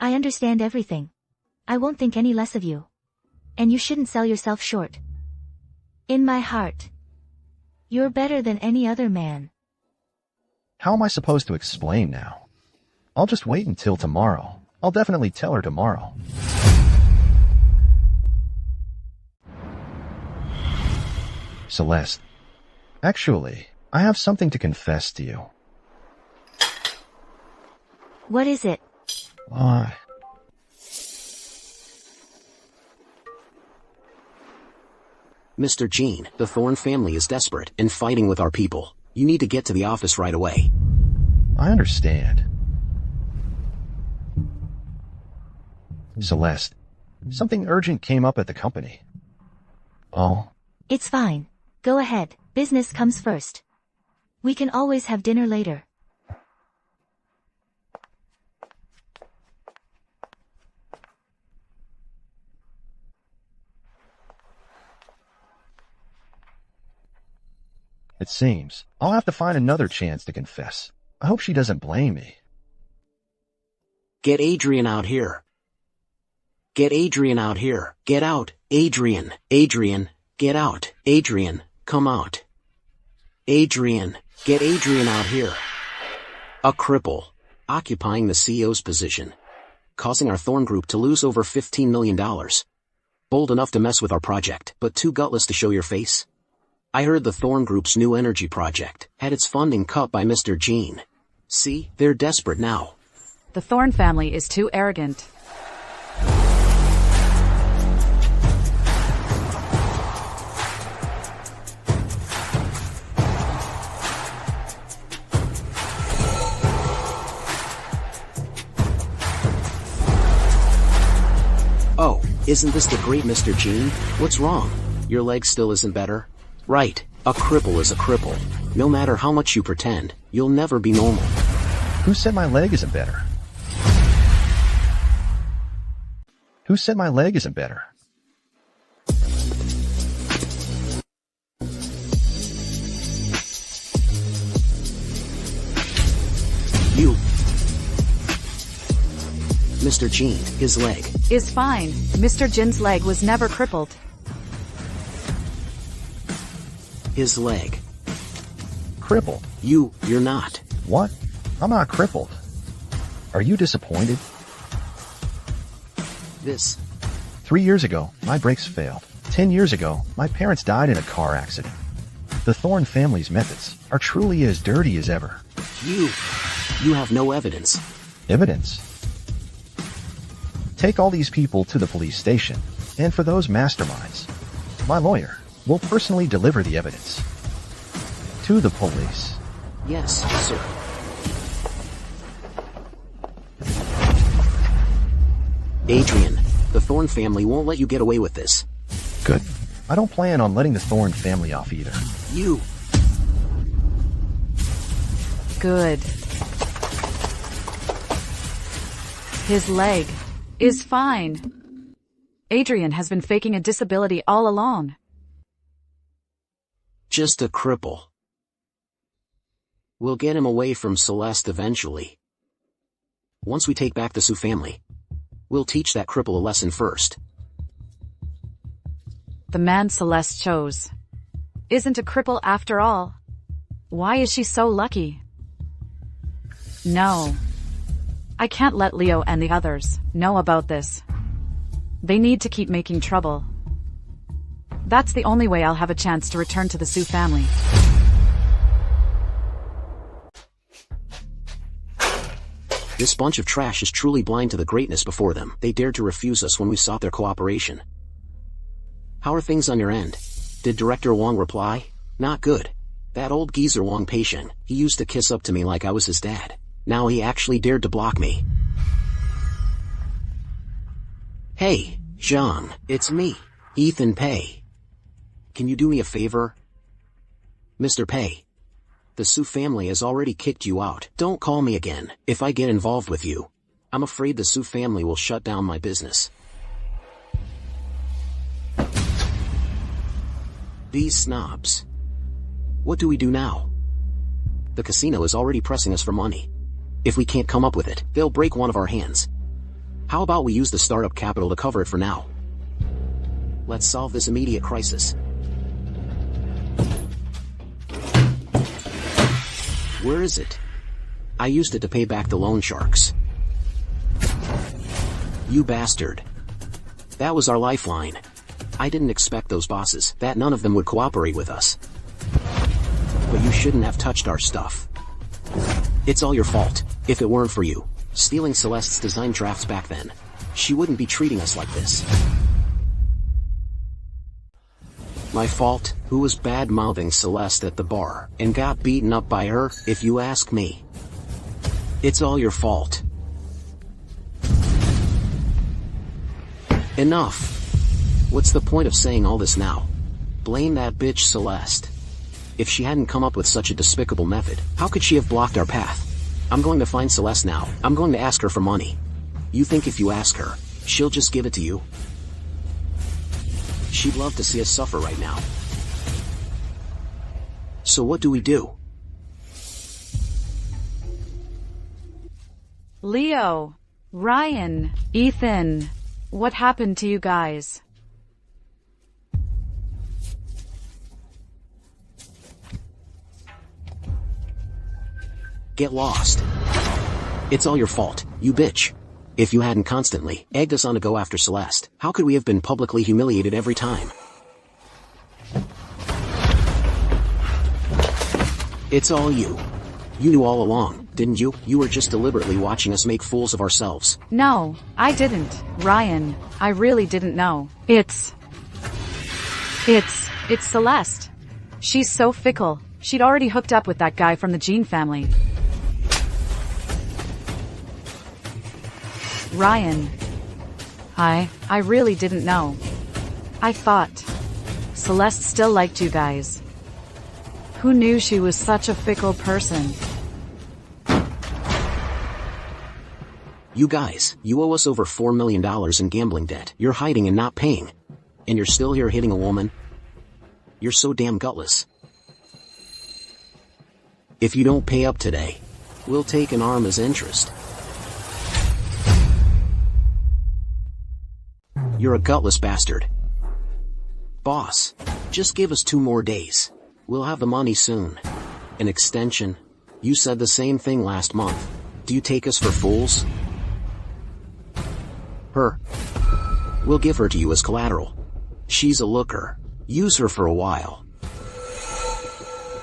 I understand everything. I won't think any less of you. And you shouldn't sell yourself short. In my heart, you're better than any other man. How am I supposed to explain now? I'll just wait until tomorrow. I'll definitely tell her tomorrow. Celeste. Actually, I have something to confess to you. What is it? Mr. Jean, the Thorne family is desperate and fighting with our people. You need to get to the office right away. I understand. Celeste, something urgent came up at the company. Oh? It's fine. Go ahead. Business comes first. We can always have dinner later. It seems I'll have to find another chance to confess. I hope she doesn't blame me. Get Adrian out here. Get Adrian out here. Get out, Adrian. Adrian, get out. Adrian, come out. Adrian, get Adrian out here. A cripple, occupying the CEO's position, causing our Thorne group to lose over $15 million. Bold enough to mess with our project, but too gutless to show your face? I heard the Thorne group's new energy project had its funding cut by Mr. Jean. See, they're desperate now. The Thorne family is too arrogant. Oh, isn't this the great Mr. Jean? What's wrong? Your leg still isn't better? Right, a cripple is a cripple. No matter how much you pretend, you'll never be normal. Who said my leg isn't better? Who said my leg isn't better? You. Mr. Jean, his leg. Is fine. Mr. Jin's leg was never crippled. His leg. Crippled? You're not. What? I'm not crippled. Are you disappointed? This. 3 years ago, my brakes failed. 10 years ago, my parents died in a car accident. The Thorne family's methods are truly as dirty as ever. You have no evidence. Evidence? Take all these people to the police station, and for those masterminds, my lawyer. will personally deliver the evidence to the police. Yes, sir. Adrian, the Thorne family won't let you get away with this. Good. I don't plan on letting the Thorne family off either. You. Good. His leg is fine. Adrian has been faking a disability all along. Just a cripple. We'll get him away from Celeste eventually. Once we take back the Sue family, we'll teach that cripple a lesson first. The man Celeste chose isn't a cripple after all. Why is she so lucky? No. I can't let Leo and the others know about this. They need to keep making trouble. That's the only way I'll have a chance to return to the Sue family. This bunch of trash is truly blind to the greatness before them. They dared to refuse us when we sought their cooperation. How are things on your end? Did Director Wong reply? Not good. That old geezer Wong Pei-sheng, he used to kiss up to me like I was his dad. Now he actually dared to block me. Hey, Jean, it's me, Ethan Pei. Can you do me a favor? Mr. Pei. The Sue family has already kicked you out. Don't call me again. If I get involved with you, I'm afraid the Sue family will shut down my business. These snobs. What do we do now? The casino is already pressing us for money. If we can't come up with it, they'll break one of our hands. How about we use the startup capital to cover it for now? Let's solve this immediate crisis. Where is it? I used it to pay back the loan sharks. You bastard. That was our lifeline. I didn't expect those bosses, that none of them would cooperate with us. But you shouldn't have touched our stuff. It's all your fault. If it weren't for you stealing Celeste's design drafts back then, she wouldn't be treating us like this. My fault? Who was bad-mouthing Celeste at the bar and got beaten up by her, if you ask me? It's all your fault. Enough. What's the point of saying all this now? Blame that bitch Celeste. If she hadn't come up with such a despicable method, how could she have blocked our path? I'm going to find Celeste now. I'm going to ask her for money. You think if you ask her, she'll just give it to you? She'd love to see us suffer right now. So what do we do? Leo, Ryan, Ethan, what happened to you guys? Get lost. It's all your fault, you bitch. If you hadn't constantly egged us on to go after Celeste, how could we have been publicly humiliated every time? It's all you. You knew all along, didn't you? You were just deliberately watching us make fools of ourselves. No, I didn't, Ryan. I really didn't know. It's Celeste. She's so fickle. She'd already hooked up with that guy from the Jean family. Ryan. I really didn't know. I thought Celeste still liked you guys. Who knew she was such a fickle person? You guys, you owe us over $4 million in gambling debt. You're hiding and not paying. And you're still here hitting a woman? You're so damn gutless. If you don't pay up today, we'll take an arm as interest. You're a gutless bastard. Boss, just give us 2 more days. We'll have the money soon. An extension? You said the same thing last month. Do you take us for fools? Her. We'll give her to you as collateral. She's a looker. Use her for a while.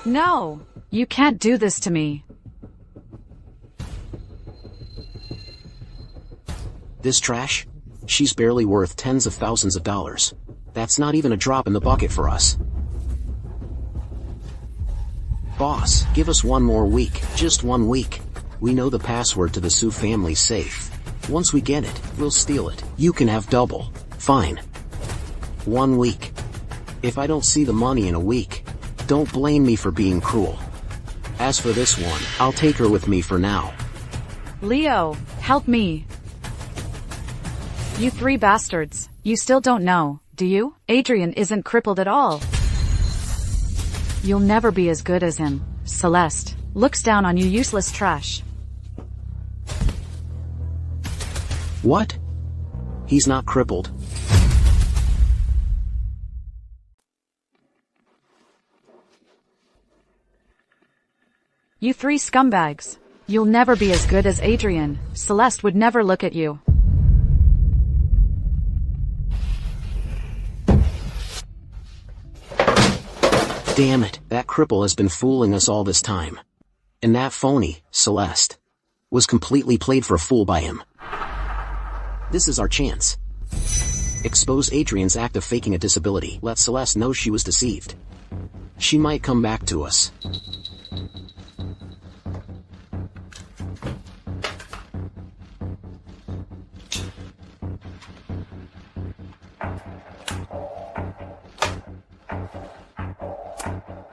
No, you can't do this to me. This trash? She's barely worth tens of thousands of dollars. That's not even a drop in the bucket for us. Boss, give us one more week, just 1 week. We know the password to the Sue family safe. Once we get it, we'll steal it. You can have double. Fine. 1 week. If I don't see the money in a week, don't blame me for being cruel. As for this one, I'll take her with me for now. Leo, help me. You three bastards. You still don't know, do you? Adrian isn't crippled at all. You'll never be as good as him. Celeste looks down on you, useless trash. What? He's not crippled. You three scumbags. You'll never be as good as Adrian. Celeste would never look at you. Damn it, that cripple has been fooling us all this time. And that phony, Celeste, was completely played for a fool by him. This is our chance. Expose Adrian's act of faking a disability. Let Celeste know she was deceived. She might come back to us.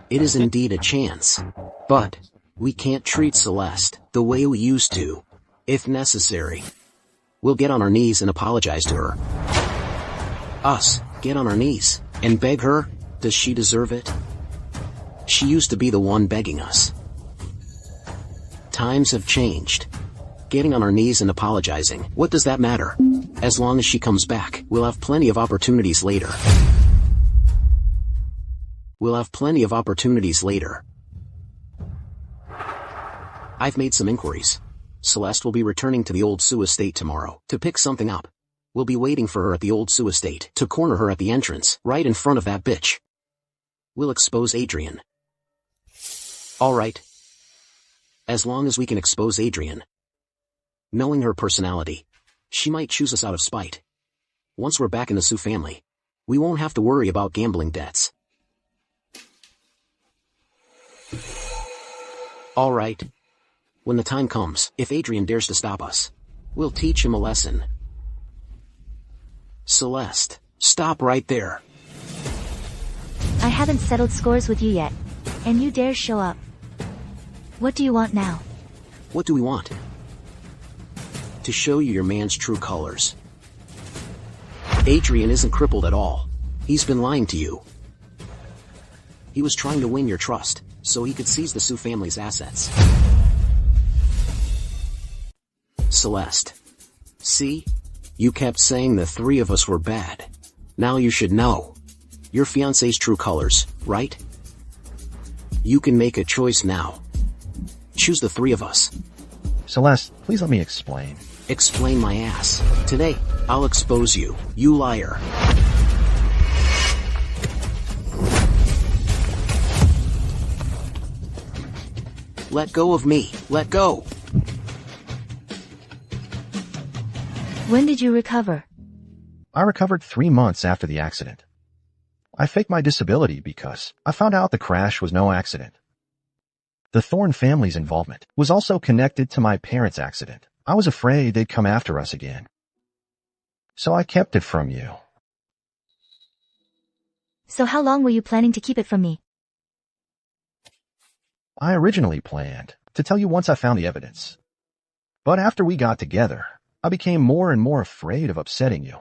It is indeed a chance. But we can't treat Celeste the way we used to. If necessary, we'll get on our knees and apologize to her. Us, get on our knees and beg her? Does she deserve it? She used to be the one begging us. Times have changed. Getting on our knees and apologizing, what does that matter? As long as she comes back, we'll have plenty of opportunities later. I've made some inquiries. Celeste will be returning to the old Sue estate tomorrow to pick something up. We'll be waiting for her at the old Sue estate to corner her at the entrance, right in front of that bitch. We'll expose Adrian. Alright. As long as we can expose Adrian. Knowing her personality, she might choose us out of spite. Once we're back in the Sue family, we won't have to worry about gambling debts. Alright. When the time comes, if Adrian dares to stop us, we'll teach him a lesson. Celeste, stop right there. I haven't settled scores with you yet. And you dare show up. What do you want now? What do we want? To show you your man's true colors. Adrian isn't crippled at all. He's been lying to you. He was trying to win your trust, so he could seize the Sue family's assets. Celeste. See? You kept saying the three of us were bad. Now you should know. Your fiancé's true colors, right? You can make a choice now. Choose the three of us. Celeste, please let me explain. Explain my ass. Today, I'll expose you, you liar. Let go of me. Let go. When did you recover? I recovered 3 months after the accident. I faked my disability because I found out the crash was no accident. The Thorne family's involvement was also connected to my parents' accident. I was afraid they'd come after us again. So I kept it from you. So how long were you planning to keep it from me? I originally planned to tell you once I found the evidence. But after we got together, I became more and more afraid of upsetting you.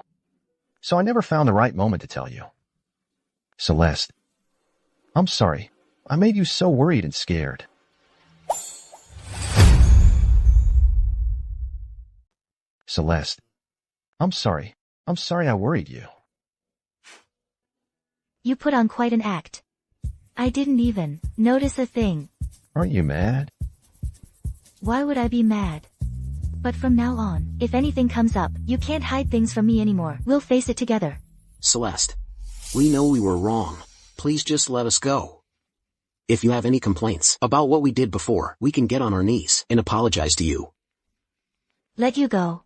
So I never found the right moment to tell you. Celeste, I'm sorry. I made you so worried and scared. Celeste, I'm sorry. I'm sorry I worried you. You put on quite an act. I didn't even notice a thing. Aren't you mad? Why would I be mad? But from now on, if anything comes up, you can't hide things from me anymore. We'll face it together. Celeste, we know we were wrong. Please just let us go. If you have any complaints about what we did before, we can get on our knees and apologize to you. Let you go.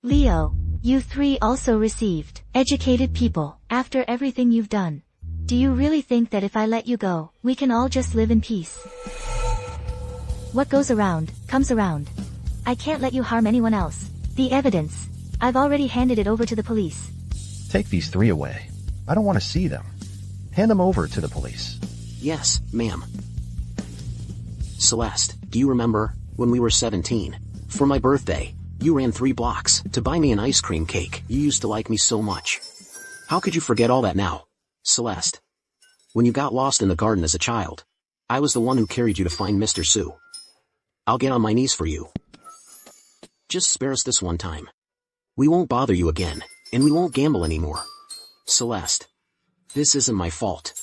Leo, you three also received educated people after everything you've done. Do you really think that if I let you go, we can all just live in peace? What goes around, comes around. I can't let you harm anyone else. The evidence. I've already handed it over to the police. Take these 3 away. I don't want to see them. Hand them over to the police. Yes, ma'am. Celeste, do you remember, when we were 17, for my birthday, you ran 3 blocks to buy me an ice cream cake? You used to like me so much. How could you forget all that now? Celeste. When you got lost in the garden as a child, I was the one who carried you to find Mr. Sue. I'll get on my knees for you. Just spare us this one time. We won't bother you again, and we won't gamble anymore. Celeste. This isn't my fault.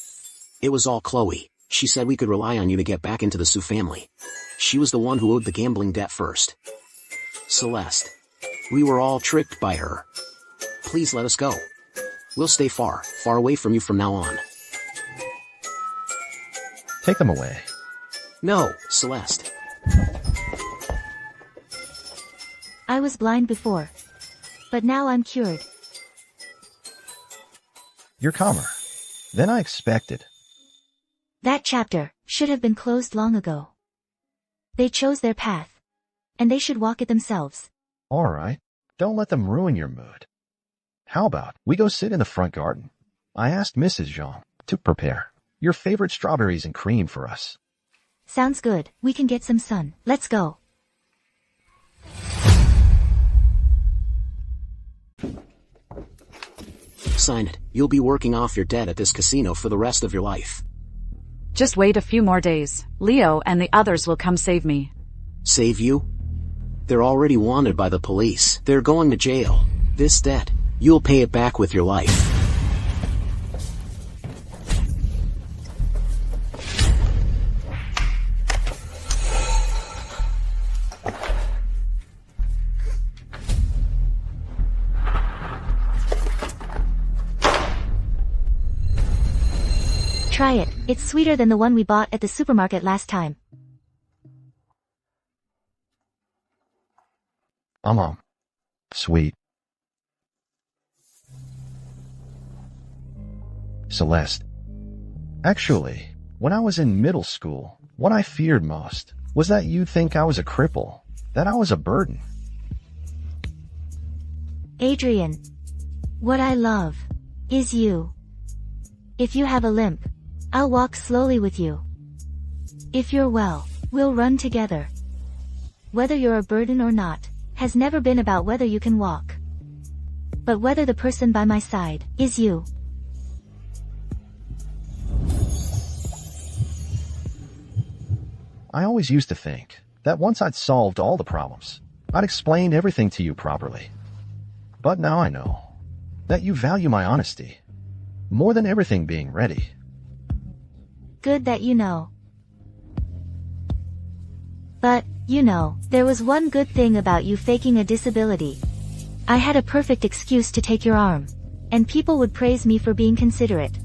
It was all Chloe. She said we could rely on you to get back into the Sue family. She was the one who owed the gambling debt first. Celeste. We were all tricked by her. Please let us go. We'll stay far, far away from you from now on. Take them away. No, Celeste. I was blind before. But now I'm cured. You're calmer than I expected. That chapter should have been closed long ago. They chose their path. And they should walk it themselves. All right. Don't let them ruin your mood. How about we go sit in the front garden? I asked Mrs. Jean to prepare your favorite strawberries and cream for us. Sounds good. We can get some sun. Let's go. Sign it. You'll be working off your debt at this casino for the rest of your life. Just wait a few more days. Leo and the others will come save me. Save you? They're already wanted by the police. They're going to jail. This debt, you'll pay it back with your life. Try it. It's sweeter than the one we bought at the supermarket last time. Sweet. Celeste. Actually, when I was in middle school, what I feared most was that you'd think I was a cripple, that I was a burden. Adrian. What I love is you. If you have a limp, I'll walk slowly with you. If you're well, we'll run together. Whether you're a burden or not, has never been about whether you can walk, but whether the person by my side is you. I always used to think that once I'd solved all the problems, I'd explain everything to you properly. But now I know that you value my honesty more than everything being ready. Good that you know. But, you know, there was one good thing about you faking a disability. I had a perfect excuse to take your arm. And people would praise me for being considerate.